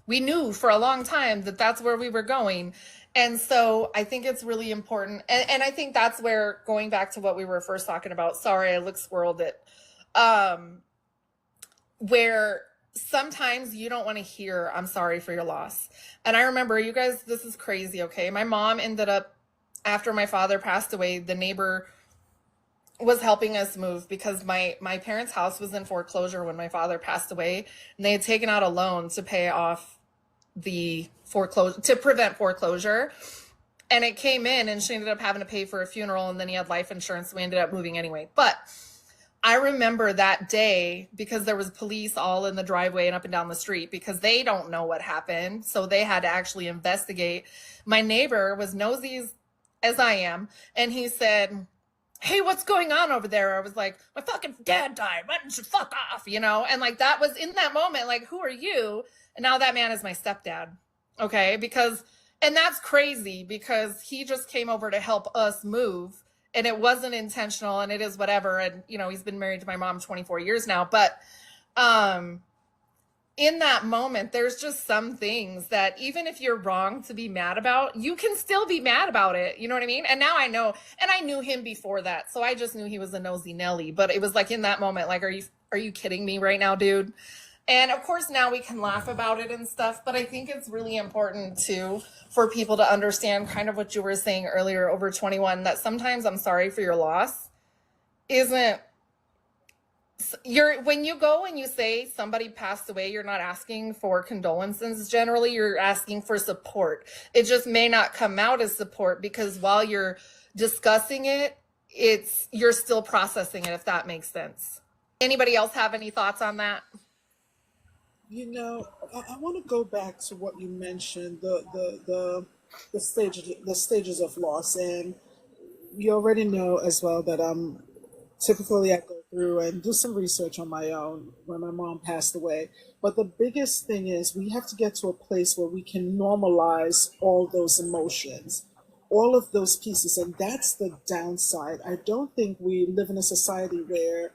we knew for a long time that that's where we were going. And so I think it's really important. And I think that's where, going back to what we were first talking about, sorry, I squirreled it, where sometimes you don't want to hear, I'm sorry for your loss. And I remember, you guys, this is crazy, okay? My mom ended up, after my father passed away, the neighbor was helping us move because my parents' house was in foreclosure when my father passed away, and they had taken out a loan to pay off the foreclosure, to prevent foreclosure. And it came in and she ended up having to pay for a funeral, and then he had life insurance, so we ended up moving anyway. But I remember that day because there was police all in the driveway and up and down the street because they don't know what happened, so they had to actually investigate. My neighbor was nosy as I am, and he said, hey, what's going on over there? I was like, my fucking dad died. Why don't you fuck off? And that was in that moment, who are you? And now that man is my stepdad. Okay. And that's crazy because he just came over to help us move, and it wasn't intentional, and it is whatever. And, he's been married to my mom 24 years now, but, in that moment, there's just some things that even if you're wrong to be mad about, you can still be mad about it. You know what I mean? And now I know, and I knew him before that, so I just knew he was a nosy Nelly. But it was in that moment, are you kidding me right now, dude? And of course, now we can laugh about it and stuff, but I think it's really important too for people to understand kind of what you were saying earlier, over 21, that sometimes I'm sorry for your loss isn't, when you go and you say somebody passed away, you're not asking for condolences. Generally, you're asking for support. It just may not come out as support because while you're discussing it, you're still processing it, if that makes sense. Anybody else have any thoughts on that? I want to go back to what you mentioned, the stages of loss, and you already know as well that typically I go through and do some research on my own when my mom passed away. But the biggest thing is we have to get to a place where we can normalize all those emotions, all of those pieces. And that's the downside. I don't think we live in a society where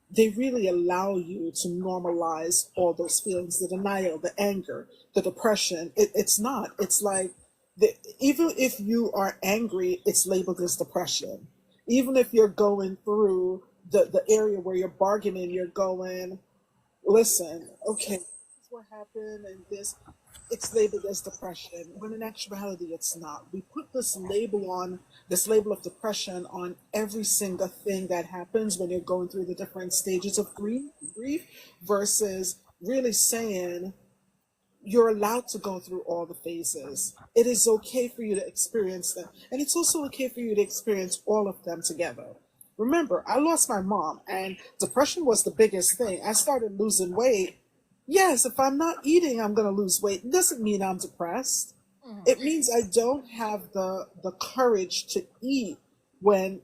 they really allow you to normalize all those feelings, the denial, the anger, the depression. It's not. It's even if you are angry, it's labeled as depression. Even if you're going through the area where you're bargaining, you're going, listen, okay, this is what happened and this. it's labeled as depression, when in actuality it's not. We put this label of depression on every single thing that happens when you're going through the different stages of grief versus really saying you're allowed to go through all the phases. It is okay for you to experience them. And it's also okay for you to experience all of them together. Remember, I lost my mom and depression was the biggest thing. I started losing weight. Yes, if I'm not eating, I'm going to lose weight. It doesn't mean I'm depressed. It means I don't have the courage to eat when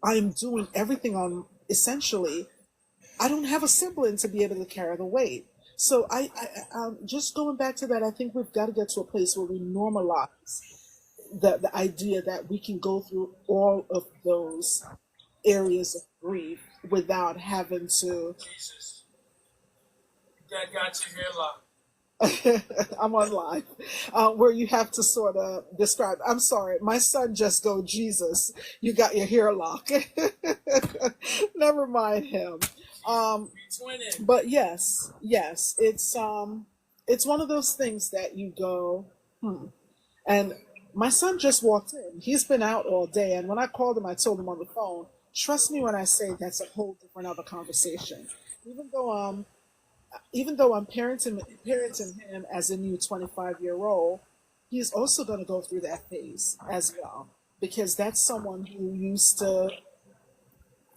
I'm doing everything on essentially. I don't have a sibling to be able to carry the weight. So just going back to that, I think we've got to get to a place where we normalize the idea that we can go through all of those areas of grief without having to. That got your hair locked. I'm on live, where you have to sort of describe. I'm sorry, my son just go, Jesus, you got your hair locked. Never mind him. But yes, it's one of those things that you go, And my son just walked in. He's been out all day, and when I called him, I told him on the phone, trust me when I say that's a whole different other conversation. Even though I'm parenting him as a new 25-year-old, he's also going to go through that phase as well, because that's someone who used to.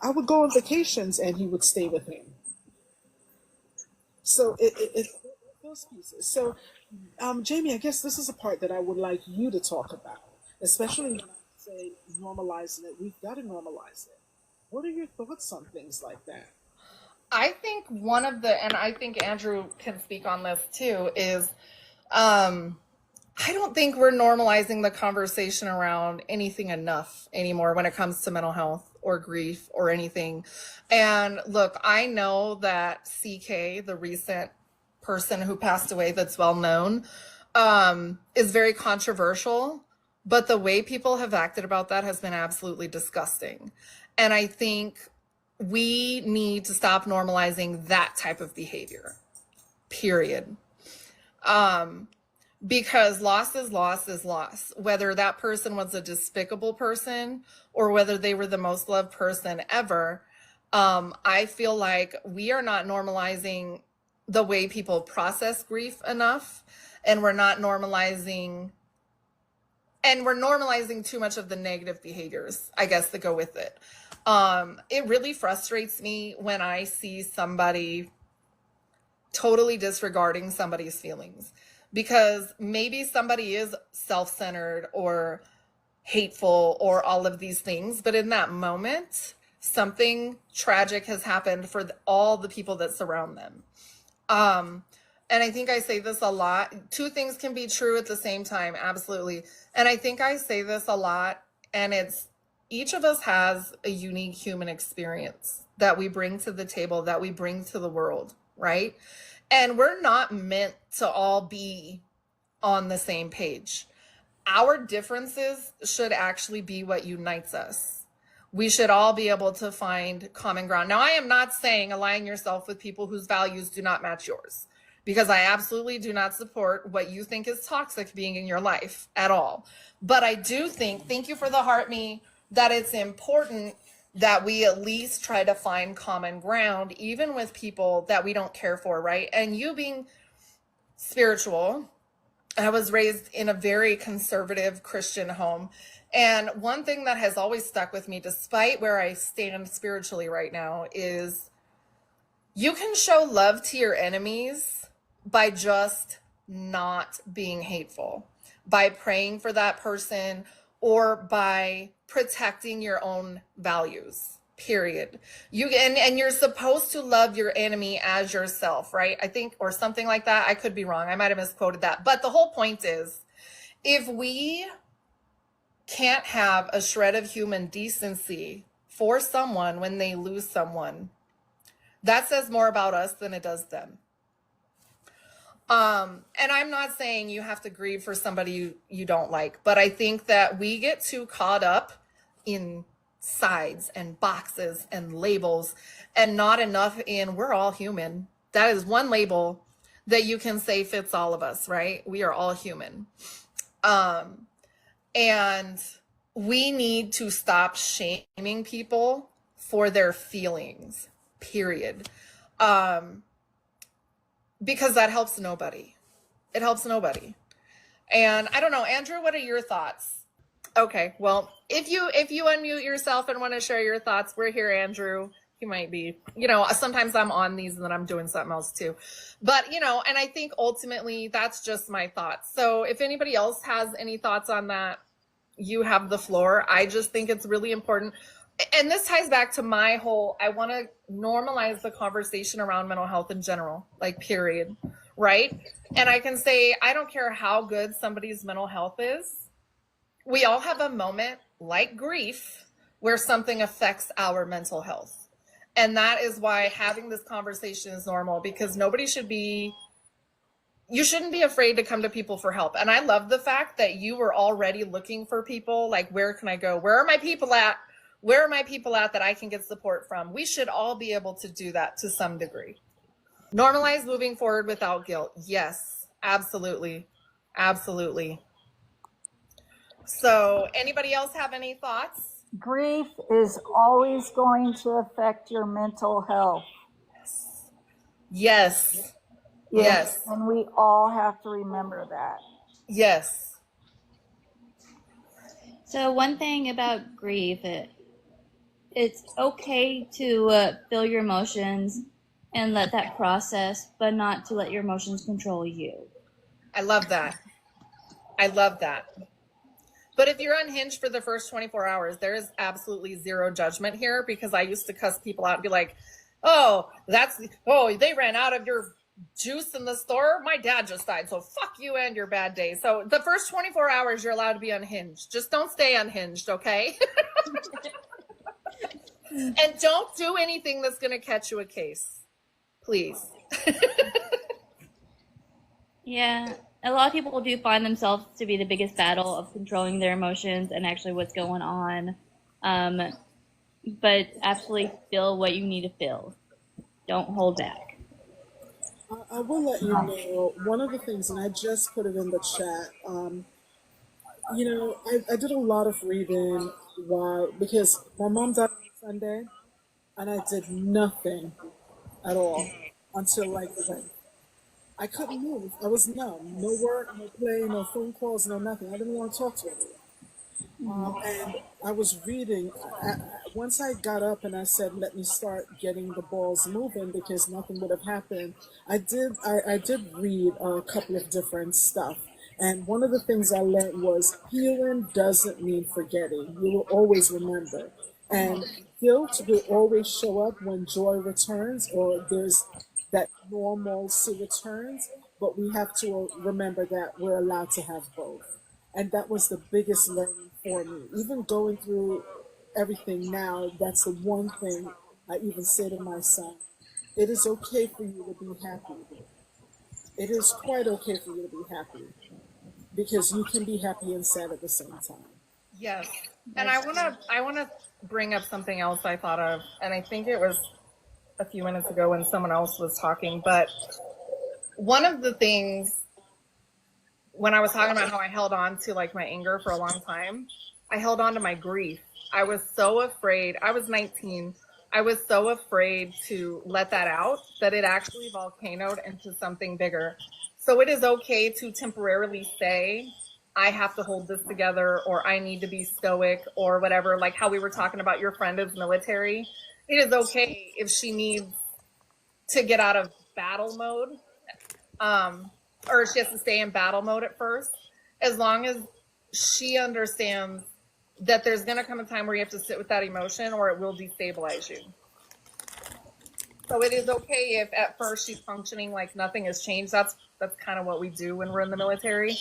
I would go on vacations and he would stay with me. So it those pieces. So, Jamie, I guess this is a part that I would like you to talk about, especially when I say normalizing it. We've got to normalize it. What are your thoughts on things like that? I think and I think Andrew can speak on this too, is I don't think we're normalizing the conversation around anything enough anymore when it comes to mental health or grief or anything. And look, I know that CK, the recent person who passed away that's well known, is very controversial, but the way people have acted about that has been absolutely disgusting. And I think we need to stop normalizing that type of behavior, period. Because loss is loss is loss. Whether that person was a despicable person or whether they were the most loved person ever, I feel like we are not normalizing the way people process grief enough, and we're normalizing too much of the negative behaviors, I guess, that go with it. It really frustrates me when I see somebody totally disregarding somebody's feelings, because maybe somebody is self-centered or hateful or all of these things, but in that moment, something tragic has happened for all the people that surround them. And I think I say this a lot. Two things can be true at the same time, absolutely. And I think I say this a lot, and it's each of us has a unique human experience that we bring to the table, that we bring to the world, right? And we're not meant to all be on the same page. Our differences should actually be what unites us. We should all be able to find common ground. Now, I am not saying align yourself with people whose values do not match yours, because I absolutely do not support what you think is toxic being in your life at all. But I do think, thank you for the heart me, that it's important that we at least try to find common ground, even with people that we don't care for, right? And you being spiritual, I was raised in a very conservative Christian home. And one thing that has always stuck with me, despite where I stand spiritually right now, is you can show love to your enemies by just not being hateful, by praying for that person, or by protecting your own values, period. And you're supposed to love your enemy as yourself, right? I think, or something like that. I could be wrong. I might have misquoted that. But the whole point is, if we can't have a shred of human decency for someone when they lose someone, that says more about us than it does them. And I'm not saying you have to grieve for somebody you don't like, but I think that we get too caught up in sides and boxes and labels, and not enough in we're all human. That is one label that you can say fits all of us, right? We are all human. And we need to stop shaming people for their feelings, period. Because that helps nobody. It helps nobody. And I don't know, Andrew, what are your thoughts? Okay, well, if you unmute yourself and want to share your thoughts, we're here, Andrew. He might be, sometimes I'm on these and then I'm doing something else too. But, and I think ultimately that's just my thoughts. So if anybody else has any thoughts on that, you have the floor. I just think it's really important. And this ties back to my whole, I want to normalize the conversation around mental health in general, like period, right? And I can say, I don't care how good somebody's mental health is. We all have a moment like grief where something affects our mental health. And that is why having this conversation is normal, because you shouldn't be afraid to come to people for help. And I love the fact that you were already looking for people, like, where can I go? Where are my people at? Where are my people at that I can get support from? We should all be able to do that to some degree. Normalize moving forward without guilt. Yes, absolutely. Absolutely. So anybody else have any thoughts? Grief is always going to affect your mental health. Yes. Yes. And we all have to remember that. Yes. So one thing about grief, it's okay to feel your emotions and let that process, but not to let your emotions control you. I love that. I love that. But if you're unhinged for the first 24 hours, there is absolutely zero judgment here, because I used to cuss people out and be like, they ran out of your juice in the store. My dad just died, so fuck you and your bad day. So the first 24 hours, you're allowed to be unhinged. Just don't stay unhinged, okay? And don't do anything that's going to catch you a case, please. Yeah. A lot of people do find themselves to be the biggest battle of controlling their emotions and actually what's going on. But absolutely feel what you need to feel. Don't hold back. I will let you know one of the things, and I just put it in the chat. I did a lot of reading because my mom died on Sunday, and I did nothing at all until like I couldn't move. I was numb. No work, no play, no phone calls, no nothing. I didn't want to talk to anyone. And I was reading. Once I got up and I said, let me start getting the balls moving, because nothing would have happened. I did read a couple of different stuff. And one of the things I learned was healing doesn't mean forgetting. You will always remember. And guilt will always show up when joy returns, or there's that normalcy returns, but we have to remember that we're allowed to have both. And that was the biggest learning for me. Even going through everything now, that's the one thing I even say to my son. It is okay for you to be happy. It is quite okay for you to be happy, because you can be happy and sad at the same time. Yes. And I want to bring up something else I thought of, and I think it was a few minutes ago when someone else was talking, but one of the things when I was talking about how I held on to like my anger for a long time, I held on to my grief. I was so afraid. I was 19. I was so afraid to let that out that it actually volcanoed into something bigger. So it is okay to temporarily say, I have to hold this together, or I need to be stoic, or whatever, like how we were talking about your friend is military. It is okay if she needs to get out of battle mode, or she has to stay in battle mode at first, as long as she understands that there's going to come a time where you have to sit with that emotion, or it will destabilize you. So it is okay if at first she's functioning like nothing has changed. That's kind of what we do when we're in the military.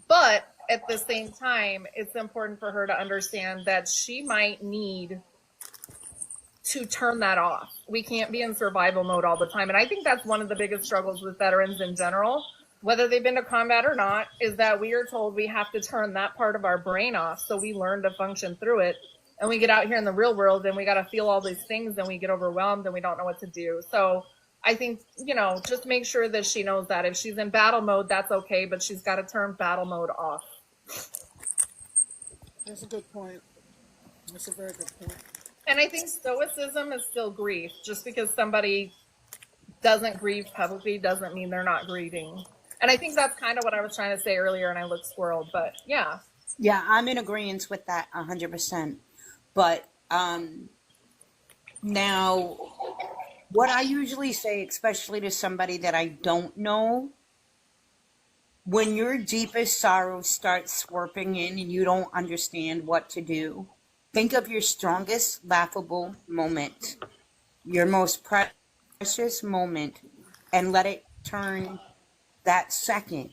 But at the same time, it's important for her to understand that she might need to turn that off. We can't be in survival mode all the time. And I think that's one of the biggest struggles with veterans in general, whether they've been to combat or not, is that we are told we have to turn that part of our brain off so we learn to function through it. And we get out here in the real world and we got to feel all these things and we get overwhelmed and we don't know what to do. So I think, just make sure that she knows that if she's in battle mode, that's okay, but she's got to turn battle mode off. That's a good point. That's a very good point. And I think stoicism is still grief. Just because somebody doesn't grieve publicly doesn't mean they're not grieving. And I think that's kind of what I was trying to say earlier, and I looked squirreled, but yeah. Yeah, I'm in agreement with that 100%. But now, what I usually say, especially to somebody that I don't know, when your deepest sorrow starts swirping in and you don't understand what to do, think of your strongest laughable moment, your most precious moment, and let it turn that second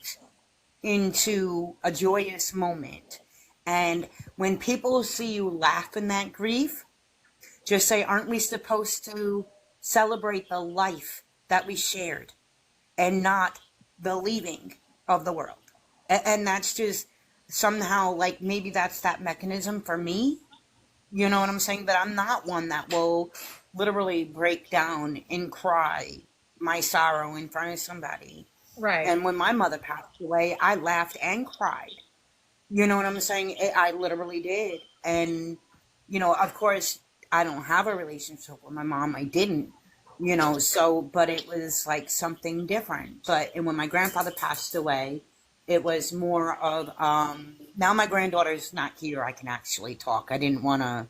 into a joyous moment. And when people see you laugh in that grief, just say, aren't we supposed to celebrate the life that we shared and not the leaving of the world? And that's just somehow, like, maybe that's that mechanism for me. You know what I'm saying? But I'm not one that will literally break down and cry my sorrow in front of somebody. Right. And when my mother passed away, I laughed and cried. You know what I'm saying? I literally did. And, of course, I don't have a relationship with my mom. I didn't, but it was like something different. And when my grandfather passed away, it was more of, now my granddaughter's not here. I can actually talk. I didn't want to,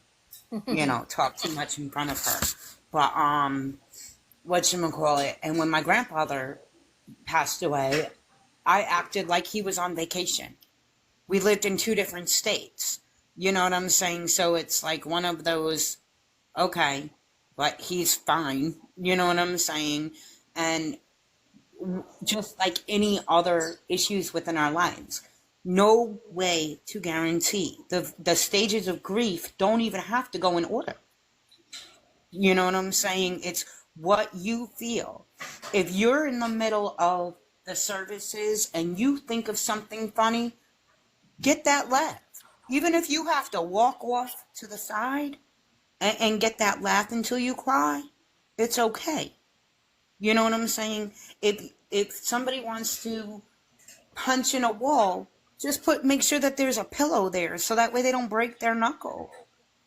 talk too much in front of her. But, whatchamacallit, and when my grandfather passed away, I acted like he was on vacation. We lived in 2 different states. You know what I'm saying? So it's like one of those, okay, but he's fine. You know what I'm saying? And just like any other issues within our lives, no way to guarantee. The stages of grief don't even have to go in order. You know what I'm saying? It's what you feel. If you're in the middle of the services and you think of something funny, get that laugh. Even if you have to walk off to the side and get that laugh until you cry, it's okay. You know what I'm saying? If somebody wants to punch in a wall, just make sure that there's a pillow there so that way they don't break their knuckle.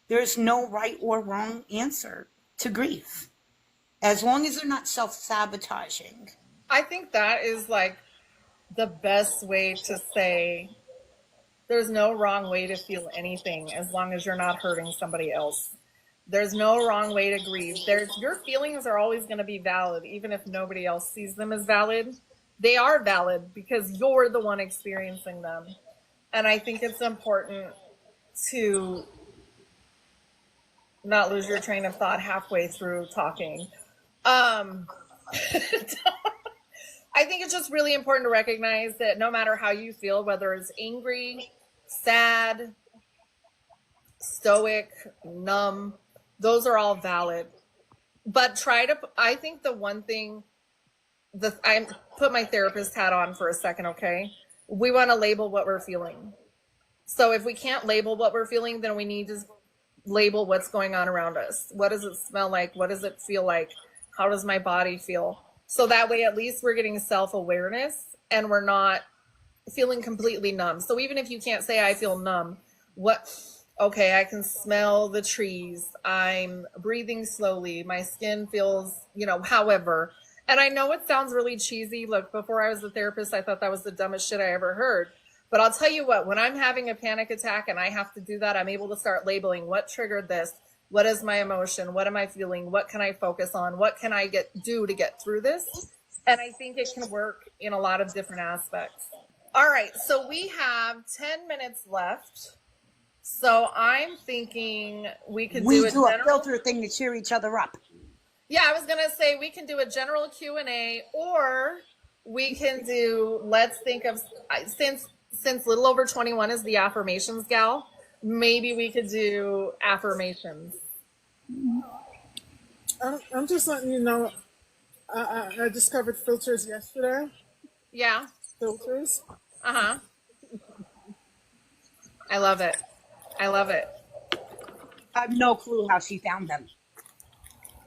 There's no right or wrong answer to grief, as long as they're not self-sabotaging. I think that is like the best way to say there's no wrong way to feel anything as long as you're not hurting somebody else. There's no wrong way to grieve. Your feelings are always going to be valid, even if nobody else sees them as valid. They are valid because you're the one experiencing them. And I think it's important to not lose your train of thought halfway through talking. I think it's just really important to recognize that no matter how you feel, whether it's angry, sad, stoic, numb, those are all valid. But I think the one thing, I put my therapist hat on for a second, okay? We want to label what we're feeling. So if we can't label what we're feeling, then we need to label what's going on around us. What does it smell like? What does it feel like? How does my body feel? So that way, at least we're getting self-awareness and we're not feeling completely numb. So even if you can't say, I feel numb, okay, I can smell the trees. I'm breathing slowly. My skin feels, however. And I know it sounds really cheesy. Look, before I was a therapist, I thought that was the dumbest shit I ever heard. But I'll tell you what, when I'm having a panic attack and I have to do that, I'm able to start labeling what triggered this. What is my emotion? What am I feeling? What can I focus on? What can I do to get through this? And I think it can work in a lot of different aspects. All right, so we have 10 minutes left. So I'm thinking we could do a filter thing to cheer each other up. Yeah, I was going to say we can do a general Q&A, or we can do, let's think of, since little over 21 is the affirmations gal, maybe we could do affirmations. I'm just letting you know, I discovered filters yesterday. Yeah. Filters. Uh-huh. I love it. I love it. I have no clue how she found them.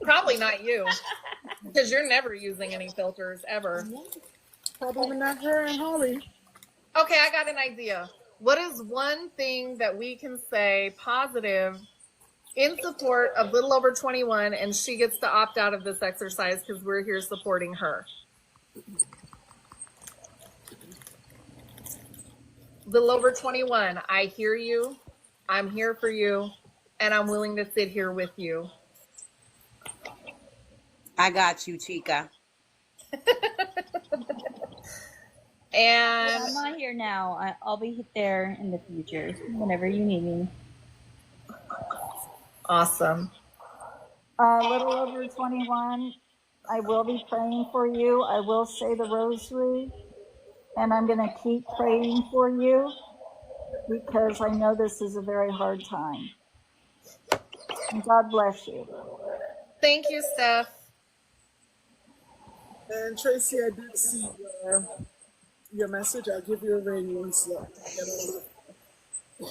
Probably not you. Because you're never using any filters ever. Probably not her and Holly. Okay, I got an idea. What is one thing that we can say positive in support of little over 21, and she gets to opt out of this exercise because we're here supporting her? Little over 21, I hear you, I'm here for you, and I'm willing to sit here with you. I got you, Chica. And I'm not here now. I'll be there in the future whenever you need me. awesome. A little over 21, I will be praying for you. I will say the rosary, and I'm going to keep praying for you because I know this is a very hard time. And God bless you. Thank you, Steph. And Tracy, I did see your message. I'll give you a ring once you get on.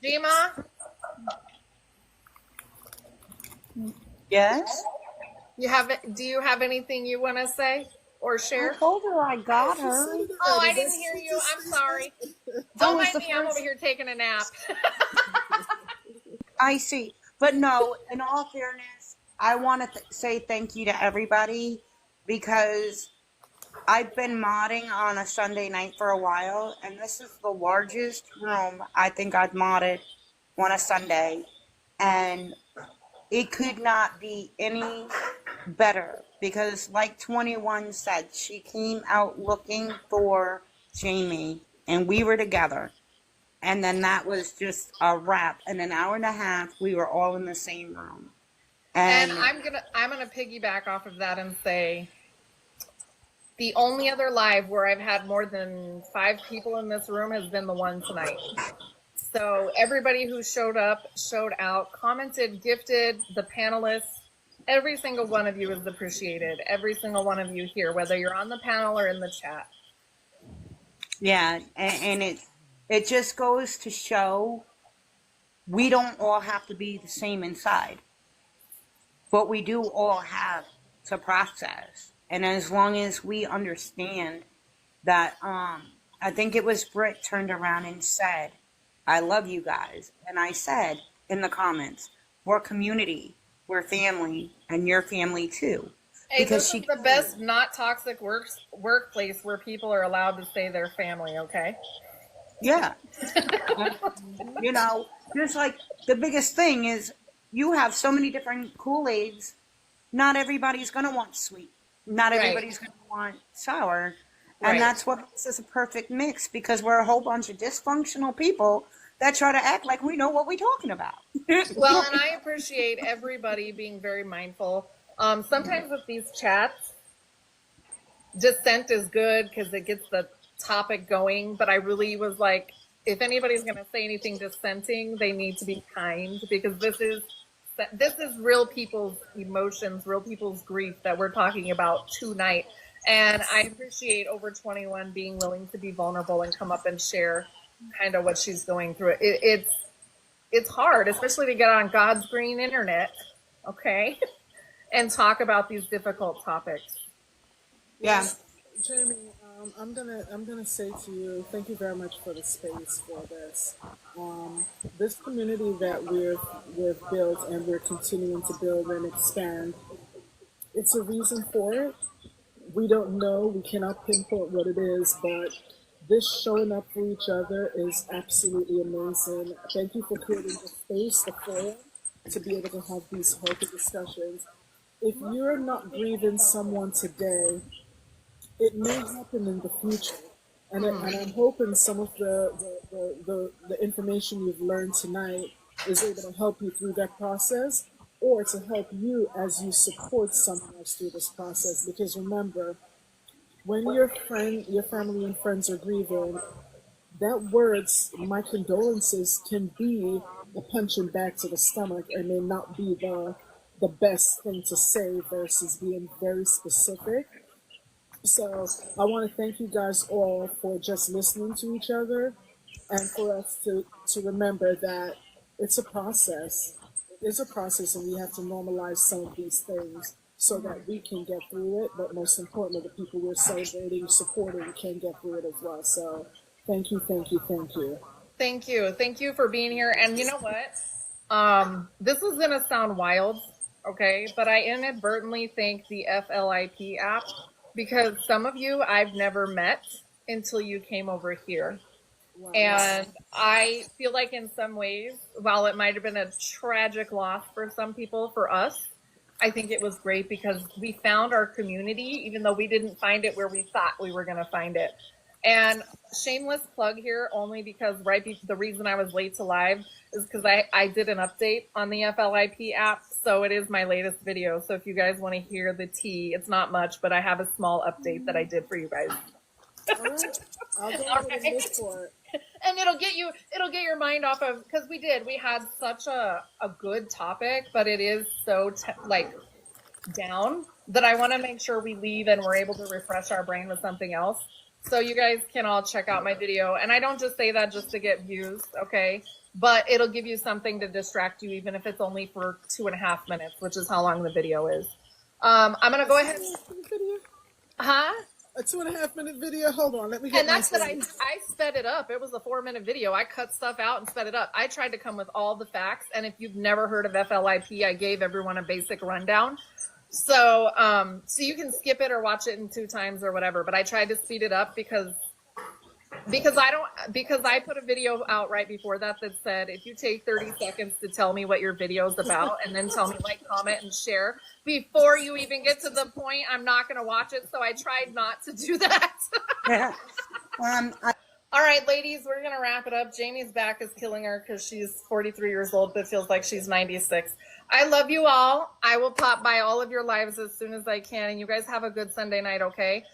Jima, Yes? do you have anything you want to say or I share? told her I got her. Oh, I didn't hear you. I'm sorry. Don't mind me. I'm over here taking a nap. I see. But no, in all fairness, I want to say thank you to everybody because I've been modding on a Sunday night for a while, and this is the largest room I think I've modded on a Sunday. And it could not be any better because, like 21 said, she came out looking for Jamie, and we were together. And then that was just a wrap. In an hour and a half, we were all in the same room. And And I'm gonna piggyback off of that and say the only other live where I've had more than 5 people in this room has been the one tonight. So everybody who showed up, showed out, commented, gifted, the panelists, every single one of you is appreciated. Every single one of you here, whether you're on the panel or in the chat. yeah, and it just goes to show we don't all have to be the same inside, but we do all have to process. And as long as we understand that, I think it was Britt turned around and said, I love you guys. And I said in the comments, we're community, we're family, and you're family too. Hey, Because this is the best not toxic workplace where people are allowed to say they're family, okay? yeah. You know, just like the biggest thing is you have so many different Kool-Aids. Not everybody's going to want sweet. Not Right. everybody's going to want sour. Right. And that's what makes us a perfect mix because we're a whole bunch of dysfunctional people that try to act like we know what we're talking about. Well, and I appreciate everybody being very mindful. Sometimes with these chats, dissent is good because it gets the topic going. But I really was like, if anybody's going to say anything dissenting, they need to be kind because this is real people's emotions, real people's grief that we're talking about tonight. And I appreciate over 21 being willing to be vulnerable and come up and share kind of what she's going through. It's hard, especially to get on God's green internet, okay, and talk about these difficult topics. Yeah. Jamie, I'm gonna say to you, thank you very much for the space for this. This community that we've built and we're continuing to build and expand, it's a reason for it. We don't know, we cannot pinpoint what it is, but this showing up for each other is absolutely amazing. Thank you for creating the space, the forum, to be able to have these healthy discussions. If you're not grieving someone today, it may happen in the future. And I'm hoping some of the information you've learned tonight is able to help you through that process or to help you as you support someone else through this process. Because remember, when your family and friends are grieving, that words, my condolences, can be a punching back to the stomach and may not be the best thing to say versus being very specific. So I want to thank you guys all for just listening to each other and for us to remember that it's a process. It's a process and we have to normalize some of these things so that we can get through it, but most importantly, the people we're celebrating, supporting can get through it as well. So thank you, thank you, thank you. Thank you. Thank you for being here. And you know what? This is going to sound wild, okay? But I inadvertently thank the FLIP app because some of you I've never met until you came over here. Wow. And I feel like in some ways, while it might have been a tragic loss for some people, for us, I think it was great because we found our community, even though we didn't find it where we thought we were going to find it. And shameless plug here, only because the reason I was late to live is because I did an update on the FLIP app. So it is my latest video. So if you guys want to hear the tea, it's not much, but I have a small update that I did for you guys. All right. I'll go ahead and look for it. And it'll get your mind off of, because we had such a good topic, but it is so down that I want to make sure we leave and we're able to refresh our brain with something else. So you guys can all check out my video. And I don't just say that just to get views, okay? But it'll give you something to distract you, even if it's only for 2.5 minutes, which is how long the video is. I'm going to go ahead. Huh? A 2.5-minute video? Hold on, let me get And that's my that I sped it up. It was a 4-minute video. I cut stuff out and sped it up. I tried to come with all the facts. And if you've never heard of FLIP, I gave everyone a basic rundown. So, you can skip it or watch it in 2 times or whatever, but I tried to speed it up because I put a video out right before that said, if you take 30 seconds to tell me what your video is about and then tell me, comment and share before you even get to the point, I'm not going to watch it. So I tried not to do that. Yeah. All right, ladies, we're going to wrap it up. Jamie's back is killing her because she's 43 years old, but feels like she's 96. I love you all. I will pop by all of your lives as soon as I can. And you guys have a good Sunday night, okay?